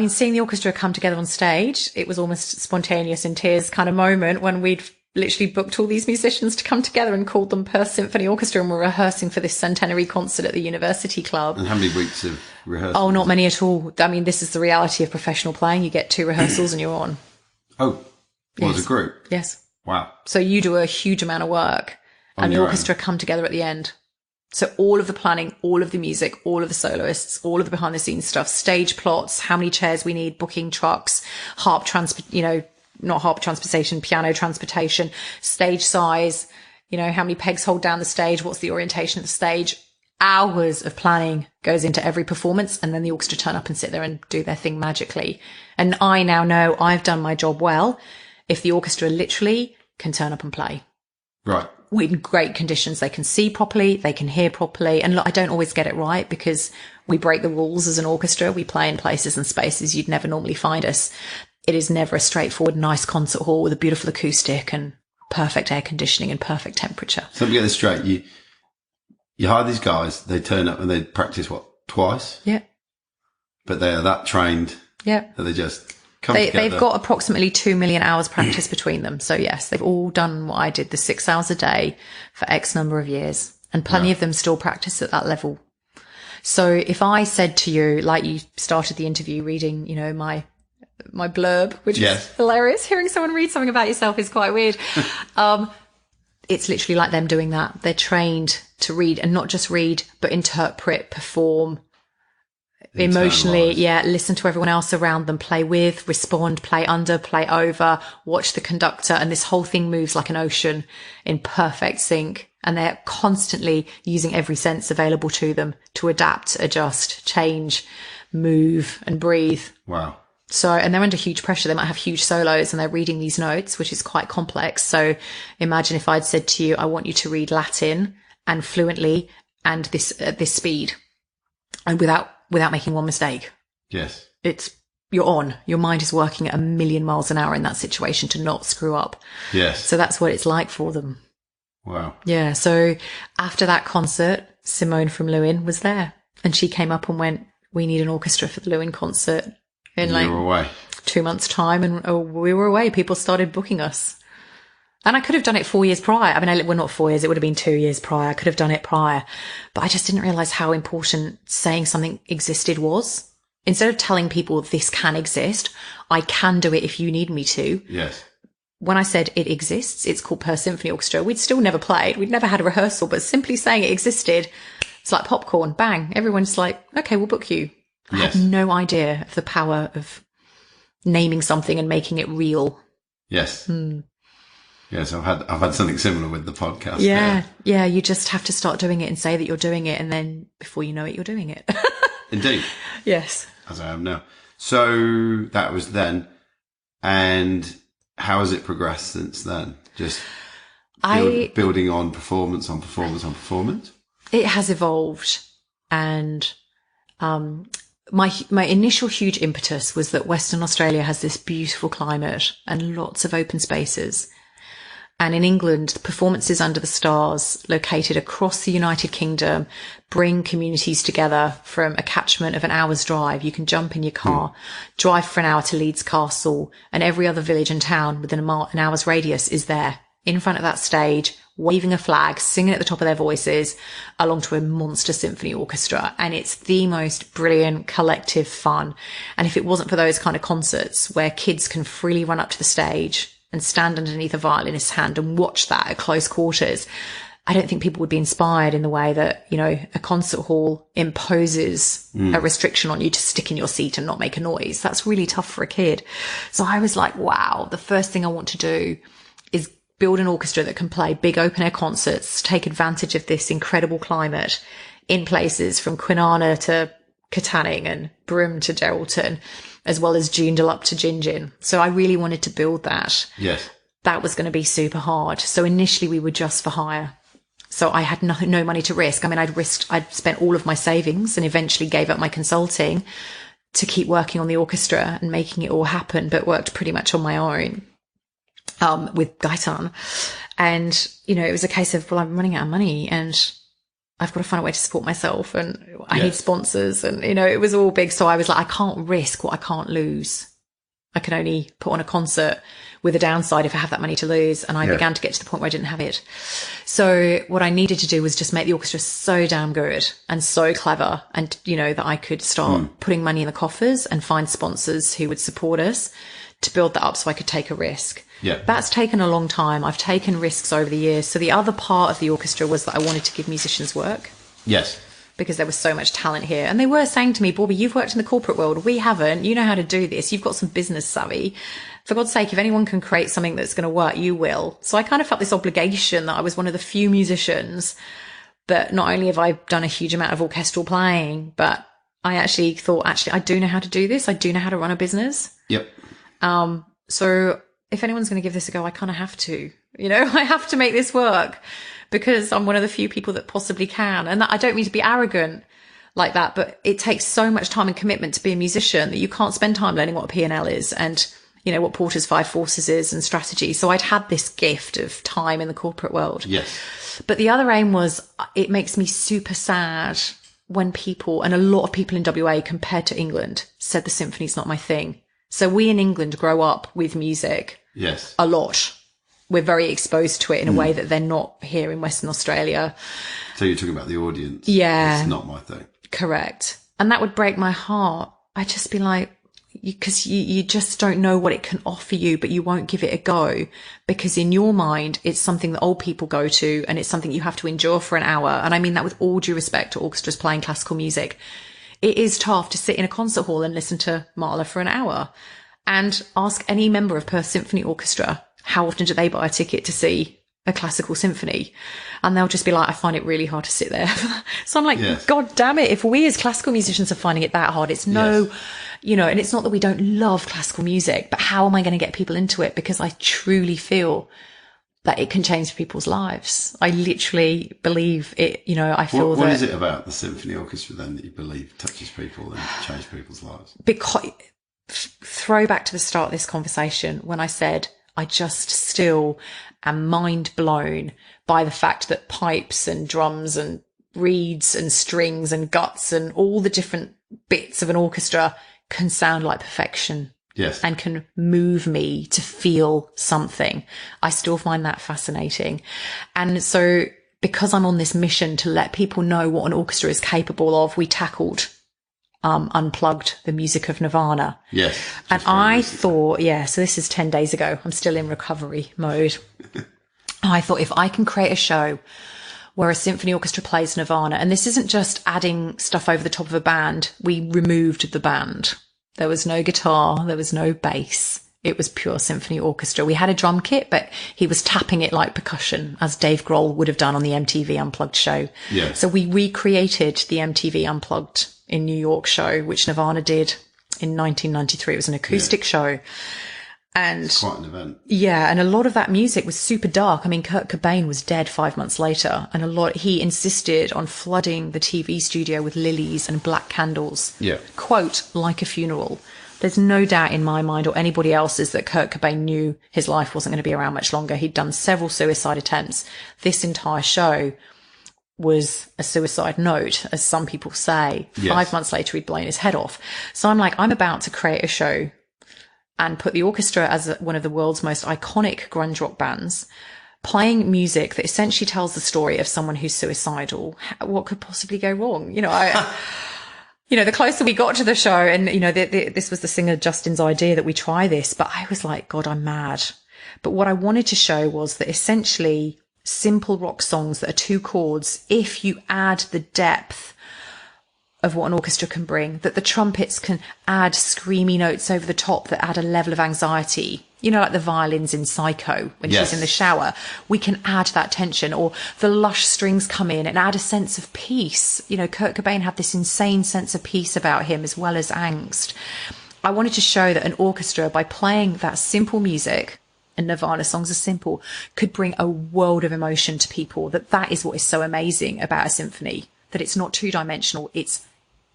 seeing the orchestra come together on stage, it was almost spontaneous in tears kind of moment when we'd literally booked all these musicians to come together and called them Perth Symphony Orchestra, and we're rehearsing for this centenary concert at the University Club. And how many weeks of rehearsal? Oh, not many at all. I mean, this is the reality of professional playing. You get 2 rehearsals and you're on. Oh, well, as a group? Yes. Wow. So you do a huge amount of work, and the orchestra come together at the end. So all of the planning, all of the music, all of the soloists, all of the behind the scenes stuff, stage plots, how many chairs we need, booking trucks, not harp transportation, piano transportation, stage size, you know, how many pegs hold down the stage, what's the orientation of the stage. Hours of planning goes into every performance, and then the orchestra turn up and sit there and do their thing magically. And I now know I've done my job well if the orchestra literally can turn up and play. Right. In great conditions. They can see properly, they can hear properly. And look, I don't always get it right because we break the rules as an orchestra. We play in places and spaces you'd never normally find us. It is never a straightforward, nice concert hall with a beautiful acoustic and perfect air conditioning and perfect temperature. So let me get this straight. You hire these guys, they turn up and they practice twice? Yeah. But they are that trained. Yeah. That they just come together. They've got approximately 2 million hours practice between them. So yes, they've all done what I did, the 6 hours a day for X number of years, and plenty of them still practice at that level. So if I said to you, like you started the interview reading, you know, my blurb, which is hilarious. Hearing someone read something about yourself is quite weird. It's literally like them doing that. They're trained to read, and not just read, but interpret, perform, emotionally, listen to everyone else around them, play with, respond, play under, play over, watch the conductor, and this whole thing moves like an ocean in perfect sync, and they're constantly using every sense available to them to adapt, adjust, change, move, and breathe. Wow. So, and they're under huge pressure. They might have huge solos and they're reading these notes, which is quite complex. So imagine if I'd said to you, I want you to read Latin and fluently and this speed, and without making one mistake. Yes. You're on. Your mind is working at 1,000,000 miles an hour in that situation to not screw up. Yes. So that's what it's like for them. Wow. Yeah. So after that concert, Simone from Lewin was there, and she came up and went, we need an orchestra for the Lewin concert in you were away. 2 months time. And we were away. People started booking us. And I could have done it 4 years prior. I mean, well, not 4 years. It would have been 2 years prior. I could have done it prior. But I just didn't realize how important saying something existed was. Instead of telling people this can exist, I can do it if you need me to. Yes. When I said it exists, it's called Perth Symphony Orchestra. We'd still never played. We'd never had a rehearsal, but simply saying it existed, it's like popcorn. Bang. Everyone's like, okay, we'll book you. I had no idea of the power of naming something and making it real. Yes. Yes, I've had something similar with the podcast. Yeah. You just have to start doing it and say that you're doing it, and then before you know it, you're doing it. Indeed. Yes. As I am now. So that was then, and how has it progressed since then? Just building on performance on performance on performance. It has evolved, and my initial huge impetus was that Western Australia has this beautiful climate and lots of open spaces. And in England, performances under the stars located across the United Kingdom bring communities together from a catchment of an hour's drive. You can jump in your car, drive for an hour to Leeds Castle, and every other village and town within an hour's radius is there in front of that stage, waving a flag, singing at the top of their voices along to a monster symphony orchestra. And it's the most brilliant collective fun. And if it wasn't for those kind of concerts where kids can freely run up to the stage and stand underneath a violinist's hand and watch that at close quarters, I don't think people would be inspired in the way that, you know, a concert hall imposes a restriction on you to stick in your seat and not make a noise. That's really tough for a kid. So I was like, wow, the first thing I want to do is build an orchestra that can play big open air concerts, take advantage of this incredible climate in places from Kwinana to Katanning and Bryn to Geraldton, as well as Joondalup up to Gingin. So I really wanted to build that. Yes. That was going to be super hard. So initially we were just for hire. So I had no money to risk. I mean, I'd spent all of my savings and eventually gave up my consulting to keep working on the orchestra and making it all happen, but worked pretty much on my own, with Gaetan. And, you know, it was a case of, well, I'm running out of money and I've got to find a way to support myself and I need sponsors. And, you know, it was all big. So I was like, I can't risk what I can't lose. I can only put on a concert with a downside if I have that money to lose. And I began to get to the point where I didn't have it. So what I needed to do was just make the orchestra so damn good and so clever, and, you know, that I could start putting money in the coffers and find sponsors who would support us to build that up so I could take a risk. Yeah. That's taken a long time. I've taken risks over the years. So the other part of the orchestra was that I wanted to give musicians work. Yes. Because there was so much talent here. And they were saying to me, Bourby, you've worked in the corporate world. We haven't. You know how to do this. You've got some business savvy. For God's sake, if anyone can create something that's going to work, you will. So I kind of felt this obligation that I was one of the few musicians that not only have I done a huge amount of orchestral playing, but I actually thought, I do know how to do this. I do know how to run a business. Yep. So if anyone's going to give this a go, I kind of have to, you know, I have to make this work because I'm one of the few people that possibly can. And that, I don't mean to be arrogant like that, but it takes so much time and commitment to be a musician that you can't spend time learning what a P&L is and, you know, what Porter's Five Forces is and strategy. So I'd had this gift of time in the corporate world. Yes. But the other aim was, it makes me super sad when people, and a lot of people in WA compared to England, said the symphony's not my thing. So we in England grow up with music. Yes. A lot. We're very exposed to it in a way that they're not here in Western Australia. So you're talking about the audience. Yeah. It's not my thing. Correct. And that would break my heart. I'd just be like, because you just don't know what it can offer you, but you won't give it a go because in your mind, it's something that old people go to and it's something you have to endure for an hour. And I mean that with all due respect to orchestras playing classical music. It is tough to sit in a concert hall and listen to Mahler for an hour. And ask any member of Perth Symphony Orchestra, how often do they buy a ticket to see a classical symphony? And they'll just be like, I find it really hard to sit there. So I'm like, God damn it. If we as classical musicians are finding it that hard, it's you know, and it's not that we don't love classical music, but how am I going to get people into it? Because I truly feel that it can change people's lives. I literally believe it, you know, I feel What is it about the symphony orchestra then that you believe touches people and changes people's lives? Because throw back to the start of this conversation when I said I just still am mind blown by the fact that pipes and drums and reeds and strings and guts and all the different bits of an orchestra can sound like perfection. Yes. And can move me to feel something. I still find that fascinating. And so because I'm on this mission to let people know what an orchestra is capable of, we tackled unplugged the music of Nirvana. Yes. And I thought, so this is 10 days ago. I'm still in recovery mode. I thought if I can create a show where a symphony orchestra plays Nirvana, and this isn't just adding stuff over the top of a band. We removed the band. There was no guitar. There was no bass. It was pure symphony orchestra. We had a drum kit, but he was tapping it like percussion, as Dave Grohl would have done on the MTV Unplugged show. Yeah. So we recreated the MTV Unplugged in New York show, which Nirvana did in 1993. It was an acoustic show. And it's quite an event. Yeah. And a lot of that music was super dark. I mean, Kurt Cobain was dead 5 months later. And he insisted on flooding the TV studio with lilies and black candles. Yeah. Quote, like a funeral. There's no doubt in my mind or anybody else's that Kurt Cobain knew his life wasn't going to be around much longer. He'd done several suicide attempts. This entire show was a suicide note, as some people say. Yes. 5 months later, he'd blown his head off. So I'm like, I'm about to create a show and put the orchestra as one of the world's most iconic grunge rock bands, playing music that essentially tells the story of someone who's suicidal. What could possibly go wrong? You know, the closer we got to the show, and, this was the singer Justin's idea that we try this, but I was like, God, I'm mad. But what I wanted to show was that essentially simple rock songs that are 2 chords, if you add the depth of what an orchestra can bring, that the trumpets can add screamy notes over the top that add a level of anxiety, like the violins in Psycho when she's in the shower, we can add that tension, or the lush strings come in and add a sense of peace. Kurt Cobain had this insane sense of peace about him as well as angst. I wanted to show that an orchestra, by playing that simple music, and Nirvana songs are simple, could bring a world of emotion to people. That is what is so amazing about a symphony, that it's not 2-dimensional, it's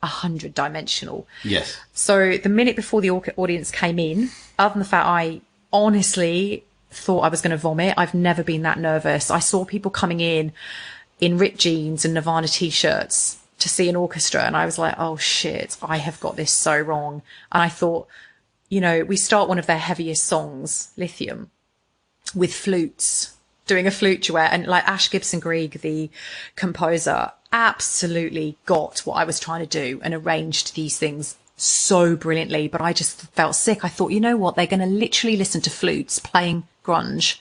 100-dimensional. Yes. So the minute before the audience came in, other than the fact I honestly thought I was going to vomit, I've never been that nervous. I saw people coming in ripped jeans and Nirvana t-shirts to see an orchestra, and I was like, oh shit, I have got this so wrong. And I thought, we start one of their heaviest songs, Lithium, with flutes, doing a flute duet, and like Ash Gibson Grieg, the composer, absolutely got what I was trying to do and arranged these things so brilliantly. But I just felt sick. I thought, you know what? They're going to literally listen to flutes playing grunge,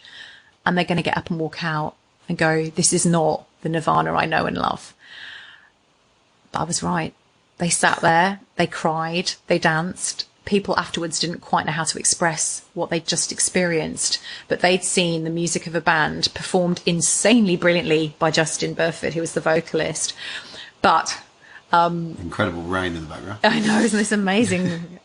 and they're going to get up and walk out and go, this is not the Nirvana I know and love. But I was right. They sat there, they cried, they danced. People afterwards didn't quite know how to express what they'd just experienced, but they'd seen the music of a band performed insanely brilliantly by Justin Burford, who was the vocalist. But incredible rain in the background. I know, isn't this amazing?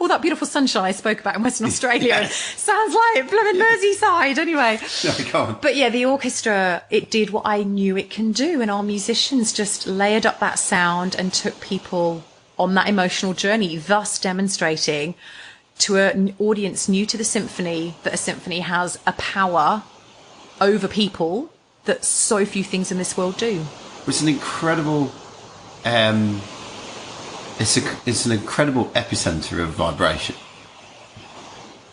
All that beautiful sunshine I spoke about in Western Australia sounds like blooming Merseyside. Anyway, no, go on. But yeah, the orchestra, it did what I knew it can do, and our musicians just layered up that sound and took people on that emotional journey, thus demonstrating to an audience new to the symphony that a symphony has a power over people that so few things in this world do. It's an incredible, it's an incredible epicenter of vibration.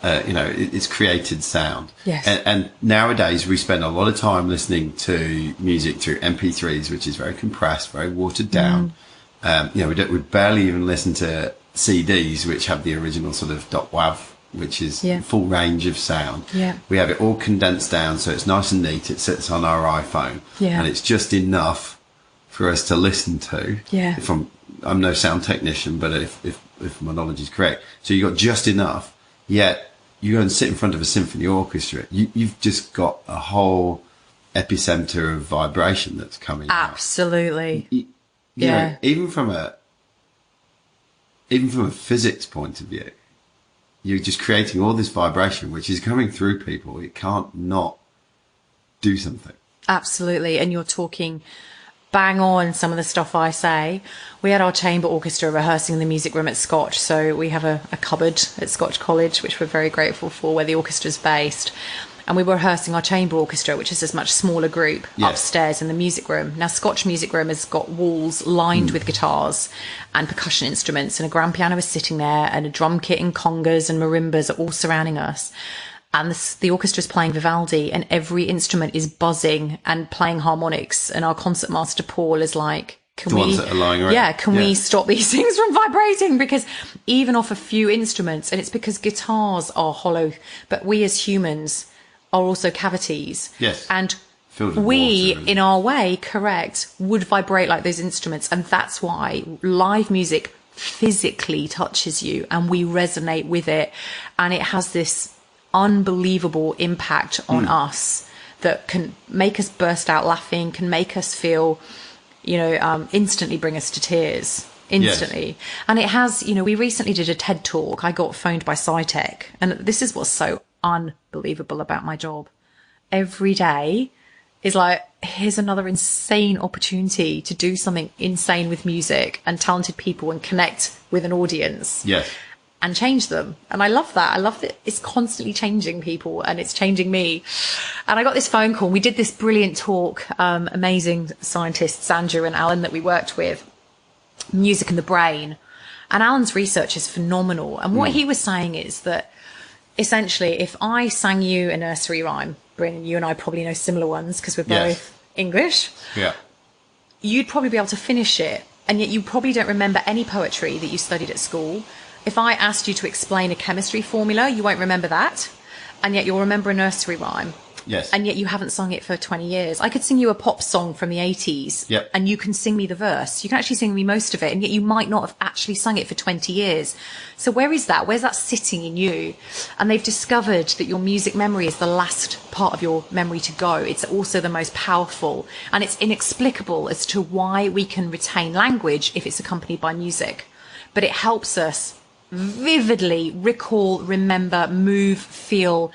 It's created sound. Yes. And nowadays we spend a lot of time listening to music through MP3s, which is very compressed, very watered down. We barely even listen to CDs, which have the original sort of .wav, which is full range of sound. Yeah. We have it all condensed down, so it's nice and neat. It sits on our iPhone, and it's just enough for us to listen to. Yeah. I'm no sound technician, but if my knowledge is correct, so you got just enough. Yet you go and sit in front of a symphony orchestra, you've just got a whole epicenter of vibration that's coming out. Absolutely. You know, even from a physics point of view, you're just creating all this vibration which is coming through people. It can't not do something. Absolutely. And you're talking bang on some of the stuff I say. We had our chamber orchestra rehearsing in the music room at Scotch. So we have a cupboard at Scotch College, which we're very grateful for, where the orchestra's based. And we were rehearsing our chamber orchestra, which is a much smaller group, upstairs in the music room. Now, Scotch music room has got walls lined with guitars and percussion instruments, and a grand piano is sitting there, and a drum kit and congas and marimbas are all surrounding us. And the orchestra is playing Vivaldi, and every instrument is buzzing and playing harmonics. And our concertmaster, Paul, is like, can we stop these things from vibrating? Because even off a few instruments, and it's because guitars are hollow, but we as humans are also cavities. Yes. And we, in our way, would vibrate like those instruments. And that's why live music physically touches you, and we resonate with it. And it has this unbelievable impact on us that can make us burst out laughing, can make us feel, instantly bring us to tears. Instantly. Yes. And it has, we recently did a TED talk. I got phoned by SciTech, and this is what's so unbelievable about my job. Every day is like, here's another insane opportunity to do something insane with music and talented people and connect with an audience. Yes. And change them. And I love that. I love that it's constantly changing people, and it's changing me. And I got this phone call. We did this brilliant talk, amazing scientists, Andrew and Alan, that we worked with, Music and the Brain. And Alan's research is phenomenal. And what he was saying is that essentially, if I sang you a nursery rhyme Bryn, you and I probably know similar ones because we're Yes. both English. Yeah. You'd probably be able to finish it, and yet you probably don't remember any poetry that you studied at school. If I asked you to explain a chemistry formula, you won't remember that, and yet you'll remember a nursery rhyme. Yes. And yet you haven't sung it for 20 years. I could sing you a pop song from the 80s, Yep. and you can sing me the verse. You can actually sing me most of it, and yet you might not have actually sung it for 20 years. So where is that? Where's that sitting in you? And they've discovered that your music memory is the last part of your memory to go. It's also the most powerful, and it's inexplicable as to why we can retain language if it's accompanied by music. But it helps us vividly recall, remember, move, feel.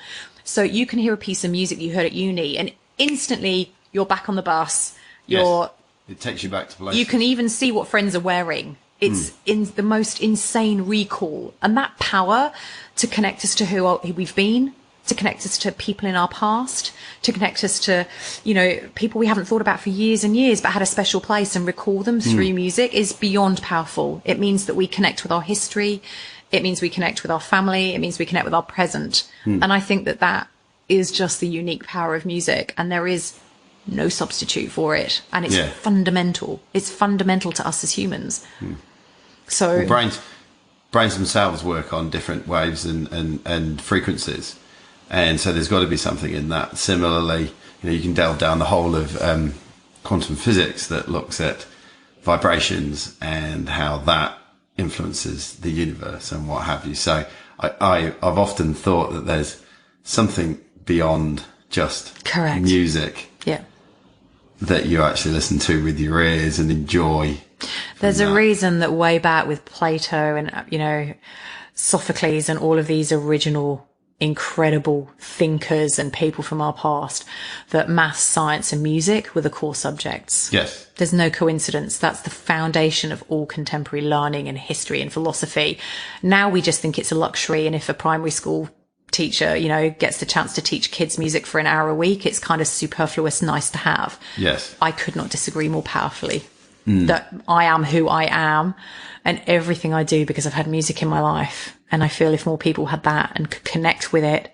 So you can hear a piece of music you heard at uni and instantly you're back on the bus. Yes. It takes you back to places. You can even see what friends are wearing. It's in the most insane recall. And that power to connect us to who we've been, to connect us to people in our past, to connect us to, people we haven't thought about for years and years, but had a special place and recall them through music is beyond powerful. It means that we connect with our history. It means we connect with our family. It means we connect with our present. And I think that that is just the unique power of music. And there is no substitute for it. And it's fundamental. It's fundamental to us as humans. So brains themselves work on different waves and frequencies. And so there's got to be something in that. Similarly, you can delve down the whole of quantum physics that looks at vibrations and how that influences the universe and what have you. So I've often thought that there's something beyond just music that you actually listen to with your ears and enjoy. There's a reason that way back with Plato and, Sophocles and all of these original incredible thinkers and people from our past, that maths, science and music were the core subjects. Yes. There's no coincidence. That's the foundation of all contemporary learning and history and philosophy. Now we just think it's a luxury. And if a primary school teacher, gets the chance to teach kids music for an hour a week, it's kind of superfluous, nice to have. Yes. I could not disagree more powerfully that I am who I am and everything I do because I've had music in my life. And I feel if more people had that and could connect with it,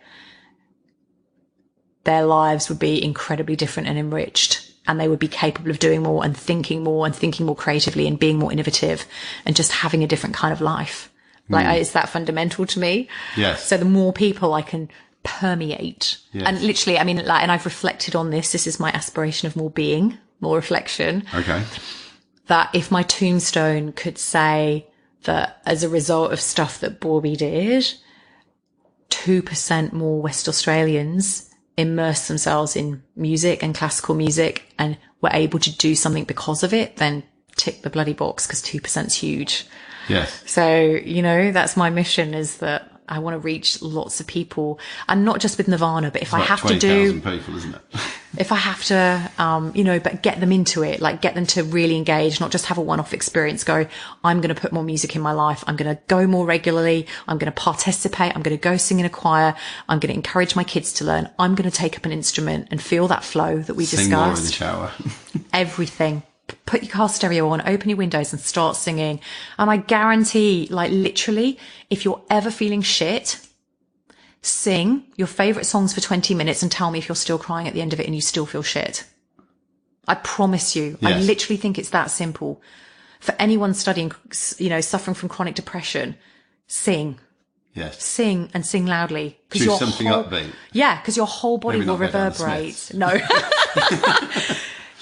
their lives would be incredibly different and enriched, and they would be capable of doing more and thinking more creatively and being more innovative and just having a different kind of life. It's that fundamental to me. Yes. So the more people I can permeate, and literally, and I've reflected on this. This is my aspiration of more being, more reflection. Okay. That if my tombstone could say that as a result of stuff that Bourby did, 2% more West Australians immerse themselves in music and classical music and were able to do something because of it, then tick the bloody box, because 2% is huge. Yes. So, that's my mission, is that I want to reach lots of people, and not just with Nirvana, but if I have to do 20,000 people, isn't it? if I have to, but get them into it, get them to really engage, not just have a one-off experience, go, I'm going to put more music in my life. I'm going to go more regularly. I'm going to participate. I'm going to go sing in a choir. I'm going to encourage my kids to learn. I'm going to take up an instrument and feel that flow that we discussed. Sing more in the shower. Everything. Put your car stereo on, open your windows and start singing. And I guarantee, literally, if you're ever feeling shit, sing your favorite songs for 20 minutes and tell me if you're still crying at the end of it and you still feel shit. I promise you. Yes. I literally think it's that simple. For anyone studying, suffering from chronic depression, sing. Yes. Sing and sing loudly. Choose something upbeat. Yeah, because your whole body will reverberate. No.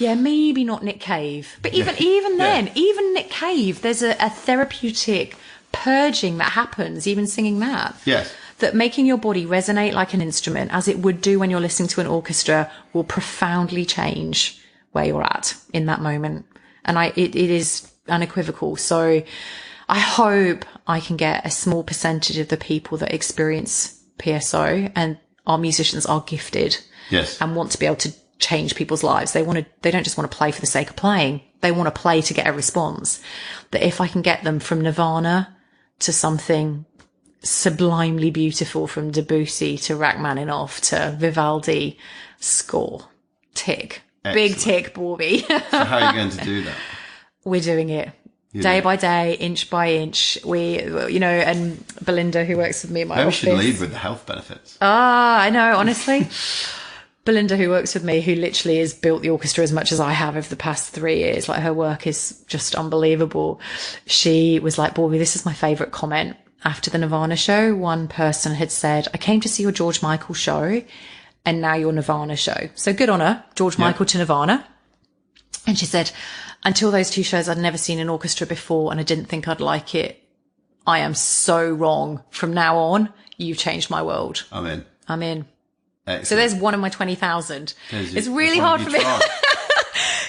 Yeah, maybe not Nick Cave. But even then, even Nick Cave, there's a therapeutic purging that happens, even singing that. Yes. That making your body resonate like an instrument, as it would do when you're listening to an orchestra, will profoundly change where you're at in that moment. And it is unequivocal. So I hope I can get a small percentage of the people that experience PSO, and our musicians are gifted. Yes. And want to be able to change people's lives. They don't just want to play for the sake of playing. They want to play to get a response. That if I can get them from Nirvana to something sublimely beautiful, from Debussy to Rachmaninoff to Vivaldi, score, tick. Excellent. Big tick, Bourby. So how are you going to do that? We're doing it. Day by day, inch by inch. We, and Belinda, who works with me in my office. Maybe we should lead with the health benefits. I know, honestly. Belinda, who works with me, who literally has built the orchestra as much as I have over the past 3 years, like her work is just unbelievable. She was like, Bourby, this is my favourite comment. After the Nirvana show, one person had said, I came to see your George Michael show and now your Nirvana show. So good on her, George Michael to Nirvana. And she said, until those 2 shows, I'd never seen an orchestra before and I didn't think I'd like it. I am so wrong. From now on, you've changed my world. I'm in. Excellent. So there's one of my 20,000. It's really hard for me.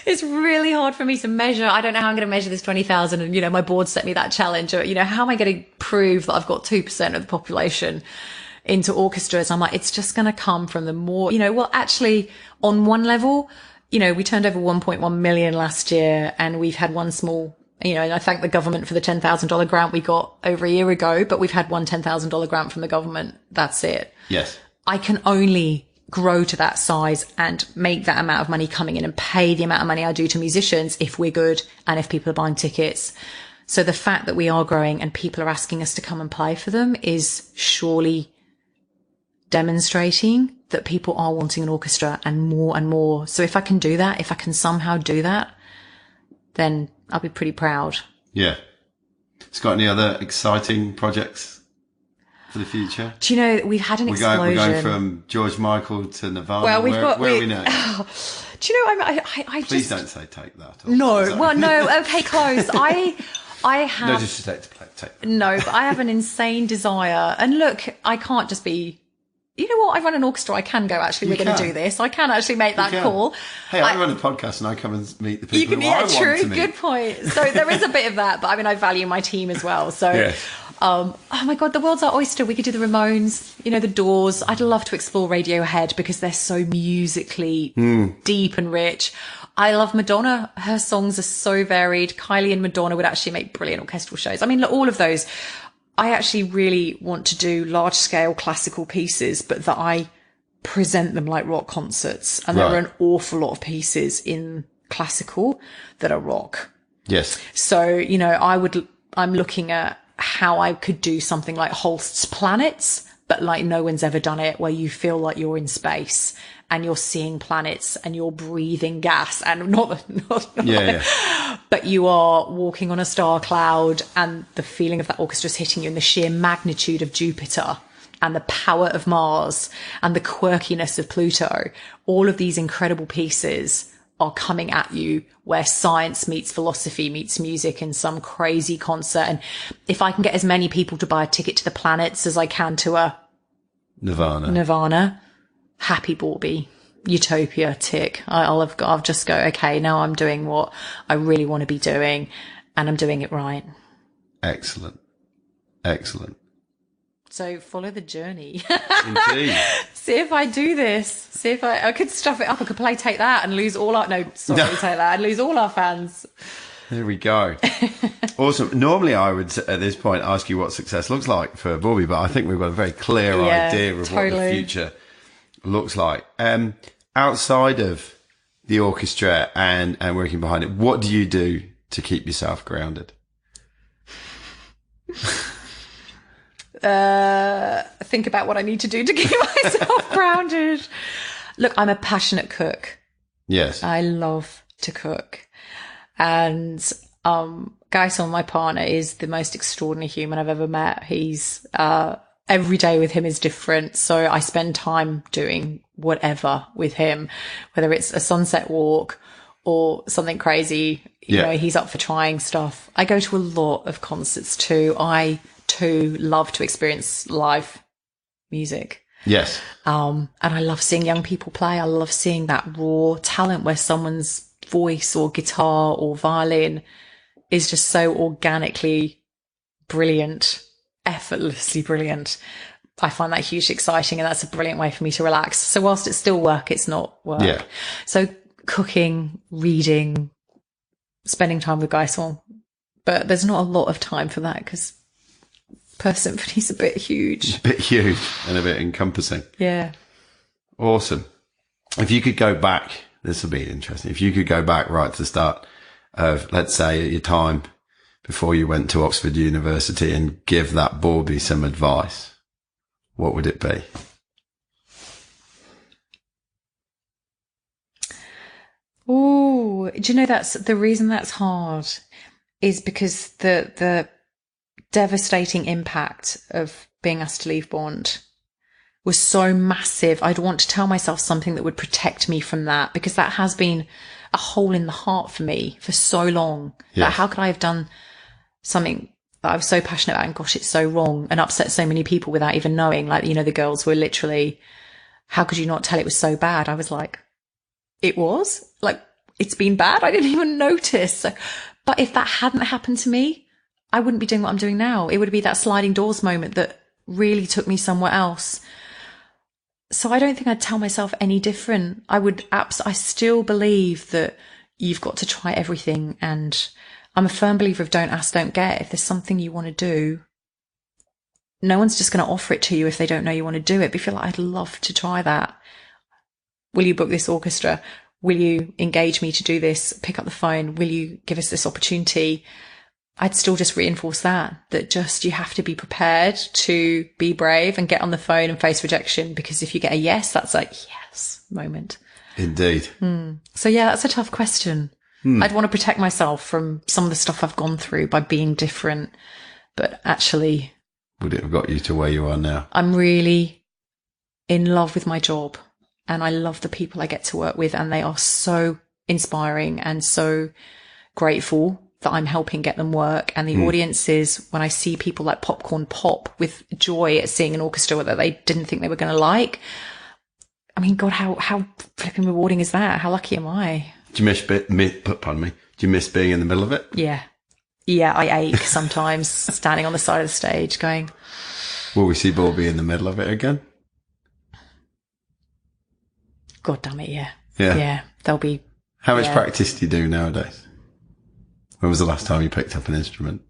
It's really hard for me to measure. I don't know how I'm going to measure this 20,000. And, you know, my board set me that challenge. Or, you know, how am I going to prove that I've got 2% of the population into orchestras? I'm like, it's just going to come from the more, you know, well, actually on one level, you know, we turned over 1.1 million last year and we've had one small, you know, and I thank the government for the $10,000 grant we got over a year ago, but we've had one $10,000 grant from the government. That's it. Yes. I can only grow to that size and make that amount of money coming in and pay the amount of money I do to musicians if we're good and if people are buying tickets. So the fact that we are growing and people are asking us to come and play for them is surely demonstrating that people are wanting an orchestra and more and more. So if I can do that, if I can somehow do that, then I'll be pretty proud. Yeah. It's got any other exciting projects for the future? Do you know, we've had an explosion. We're going from George Michael to Nirvana. Well, where are we now? Do you know, I Please just... don't say take that. No, well, no, okay, close. I have... No disrespect to take that. No, but I have an insane desire. And look, I can't just be... You know what? I run an orchestra. I can go, actually, we're going to do this. I can actually make that call. Hey, I run a podcast and I come and meet the people who I want true, to meet. Good point. So there is a bit of that, but I mean, I value my team as well. So, yes. Oh my God, the world's our oyster. We could do the Ramones, you know, the Doors. I'd love to explore Radiohead because they're so musically deep and rich. I love Madonna. Her songs are so varied. Kylie and Madonna would actually make brilliant orchestral shows. I mean, look, all of those. I actually really want to do large scale classical pieces, but that I present them like rock concerts. And there are an awful lot of pieces in classical that are rock. Yes. So, you know, I'm looking at how I could do something like Holst's Planets, but like no one's ever done it, where you feel like you're in space and you're seeing planets and you're breathing gas and but you are walking on a star cloud and the feeling of that orchestra's hitting you and the sheer magnitude of Jupiter and the power of Mars and the quirkiness of Pluto. All of these incredible pieces are coming at you where science meets philosophy meets music in some crazy concert. And if I can get as many people to buy a ticket to the planets as I can to a Nirvana, happy Bourby, utopia, tick. I'll just go, okay, now I'm doing what I really want to be doing and I'm doing it right. Excellent. So follow the journey. Indeed. See if I do this. See if I could stuff it up. I could play Take That and lose all our, Take That and lose all our fans. There we go. Awesome. Normally I would, at this point, ask you what success looks like for Bourby, but I think we've got a very clear idea of what the future looks like. Outside of the orchestra and working behind it, what do you do to keep yourself grounded? Think about what I need to do to keep myself grounded. Look, I'm a passionate cook. Yes. I love to cook. And Gaison, my partner, is the most extraordinary human I've ever met. He's every day with him is different. So I spend time doing whatever with him, whether it's a sunset walk or something crazy. You know, he's up for trying stuff. I go to a lot of concerts too. I too love to experience live music. Yes. And I love seeing young people play. I love seeing that raw talent where someone's voice or guitar or violin is just so organically brilliant, effortlessly brilliant. I find that hugely exciting and that's a brilliant way for me to relax. So whilst it's still work, it's not work. Yeah. So cooking, reading, spending time with Gaison. But there's not a lot of time for that because Perth Symphony's a bit huge. A bit huge and a bit encompassing. Yeah. Awesome. If you could go back, this will be interesting. If you could go back right to the start of, let's say, your time before you went to Oxford University and give that Bourby some advice, what would it be? Oh, do you know that's the reason that's hard is because the devastating impact of being asked to leave Bond was so massive. I'd want to tell myself something that would protect me from that, because that has been a hole in the heart for me for so long. Yes. That how could I have done something that I was so passionate about and gosh, it's so wrong, and upset so many people without even knowing? Like, you know, the girls were literally, how could you not tell it was so bad? I was like, it was? Like, it's been bad? I didn't even notice. So, but if that hadn't happened to me, I wouldn't be doing what I'm doing now. It would be that sliding doors moment that really took me somewhere else. So I don't think I'd tell myself any different. I still believe that you've got to try everything. And I'm a firm believer of don't ask, don't get. If there's something you want to do, no one's just going to offer it to you if they don't know you want to do it. But if you're like, I'd love to try that. Will you book this orchestra? Will you engage me to do this? Pick up the phone. Will you give us this opportunity? I'd still just reinforce that just you have to be prepared to be brave and get on the phone and face rejection, because if you get a yes, that's like, yes moment. Indeed. So yeah, that's a tough question. I'd want to protect myself from some of the stuff I've gone through by being different, but actually, would it have got you to where you are now? I'm really in love with my job and I love the people I get to work with, and they are so inspiring and so grateful that I'm helping get them work. And the audiences, when I see people like popcorn pop with joy at seeing an orchestra that they didn't think they were going to like, I mean, God, how flipping rewarding is that? How lucky am I? Do you do you miss being in the middle of it? Yeah, I ache sometimes standing on the side of the stage going, will we see Bourby in the middle of it again? God damn it, yeah. Yeah. There'll be... How much practice do you do nowadays? When was the last time you picked up an instrument?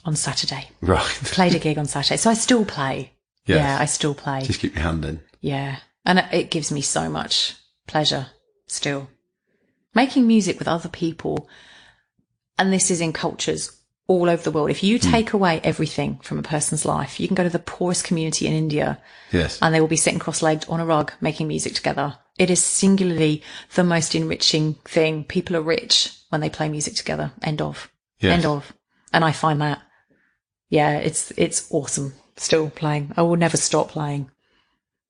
On Saturday. Right. Played a gig on Saturday. So I still play. Yes. Yeah, I still play. Just keep your hand in. Yeah. And it gives me so much pleasure still. Making music with other people, and this is in cultures all over the world. If you take away everything from a person's life, you can go to the poorest community in India. Yes. And they will be sitting cross-legged on a rug making music together. It is singularly the most enriching thing. People are rich when they play music together. End of. Yes. End of. And I find that, yeah, it's awesome still playing. I will never stop playing.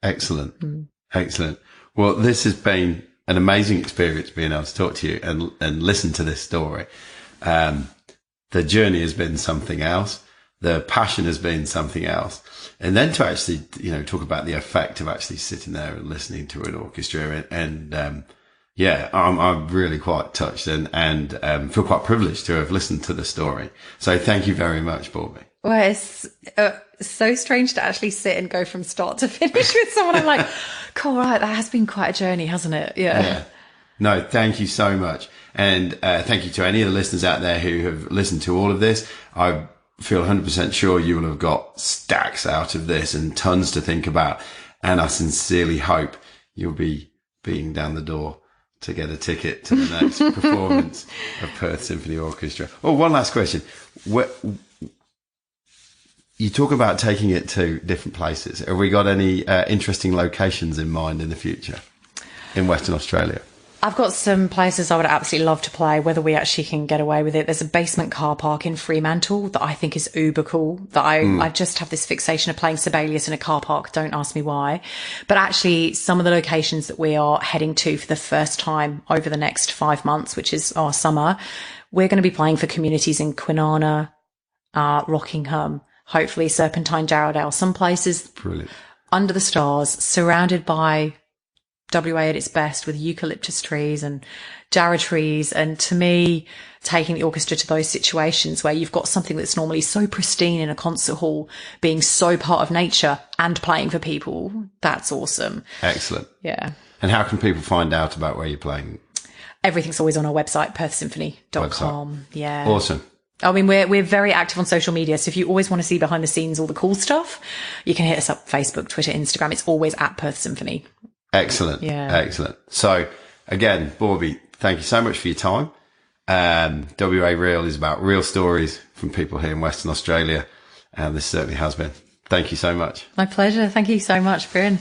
Excellent. Excellent. Well, this has been an amazing experience being able to talk to you and listen to this story. The journey has been something else. The passion has been something else. And then to actually, talk about the effect of actually sitting there and listening to an orchestra and I'm really quite touched and feel quite privileged to have listened to the story. So thank you very much, Bourby. Well, it's so strange to actually sit and go from start to finish with someone. I'm like, cool, right, that has been quite a journey, hasn't it? Yeah. No, thank you so much. And thank you to any of the listeners out there who have listened to all of this. I feel 100% sure you will have got stacks out of this and tons to think about. And I sincerely hope you'll be being down the door to get a ticket to the next performance of Perth Symphony Orchestra. Oh, one last question. You talk about taking it to different places. Have we got any interesting locations in mind in the future in Western Australia? I've got some places I would absolutely love to play, whether we actually can get away with it. There's a basement car park in Fremantle that I think is uber cool, that I just have this fixation of playing Sibelius in a car park. Don't ask me why. But actually, some of the locations that we are heading to for the first time over the next 5 months, which is our summer, we're going to be playing for communities in Kwinana, Rockingham, hopefully Serpentine, Jarrahdale, some places Brilliant. Under the stars, surrounded by WA at its best with eucalyptus trees and jarrah trees. And to me, taking the orchestra to those situations where you've got something that's normally so pristine in a concert hall being so part of nature and playing for people, that's awesome. Excellent. Yeah. And how can people find out about where you're playing? Everything's always on our website, perthsymphony.com. Yeah. Awesome. I mean, we're very active on social media. So if you always want to see behind the scenes, all the cool stuff, you can hit us up Facebook, Twitter, Instagram. It's always at Perth Symphony. Excellent. Yeah. Excellent. So again, Bourby, thank you so much for your time. WA Real is about real stories from people here in Western Australia. And this certainly has been. Thank you so much. My pleasure. Thank you so much, Bryn.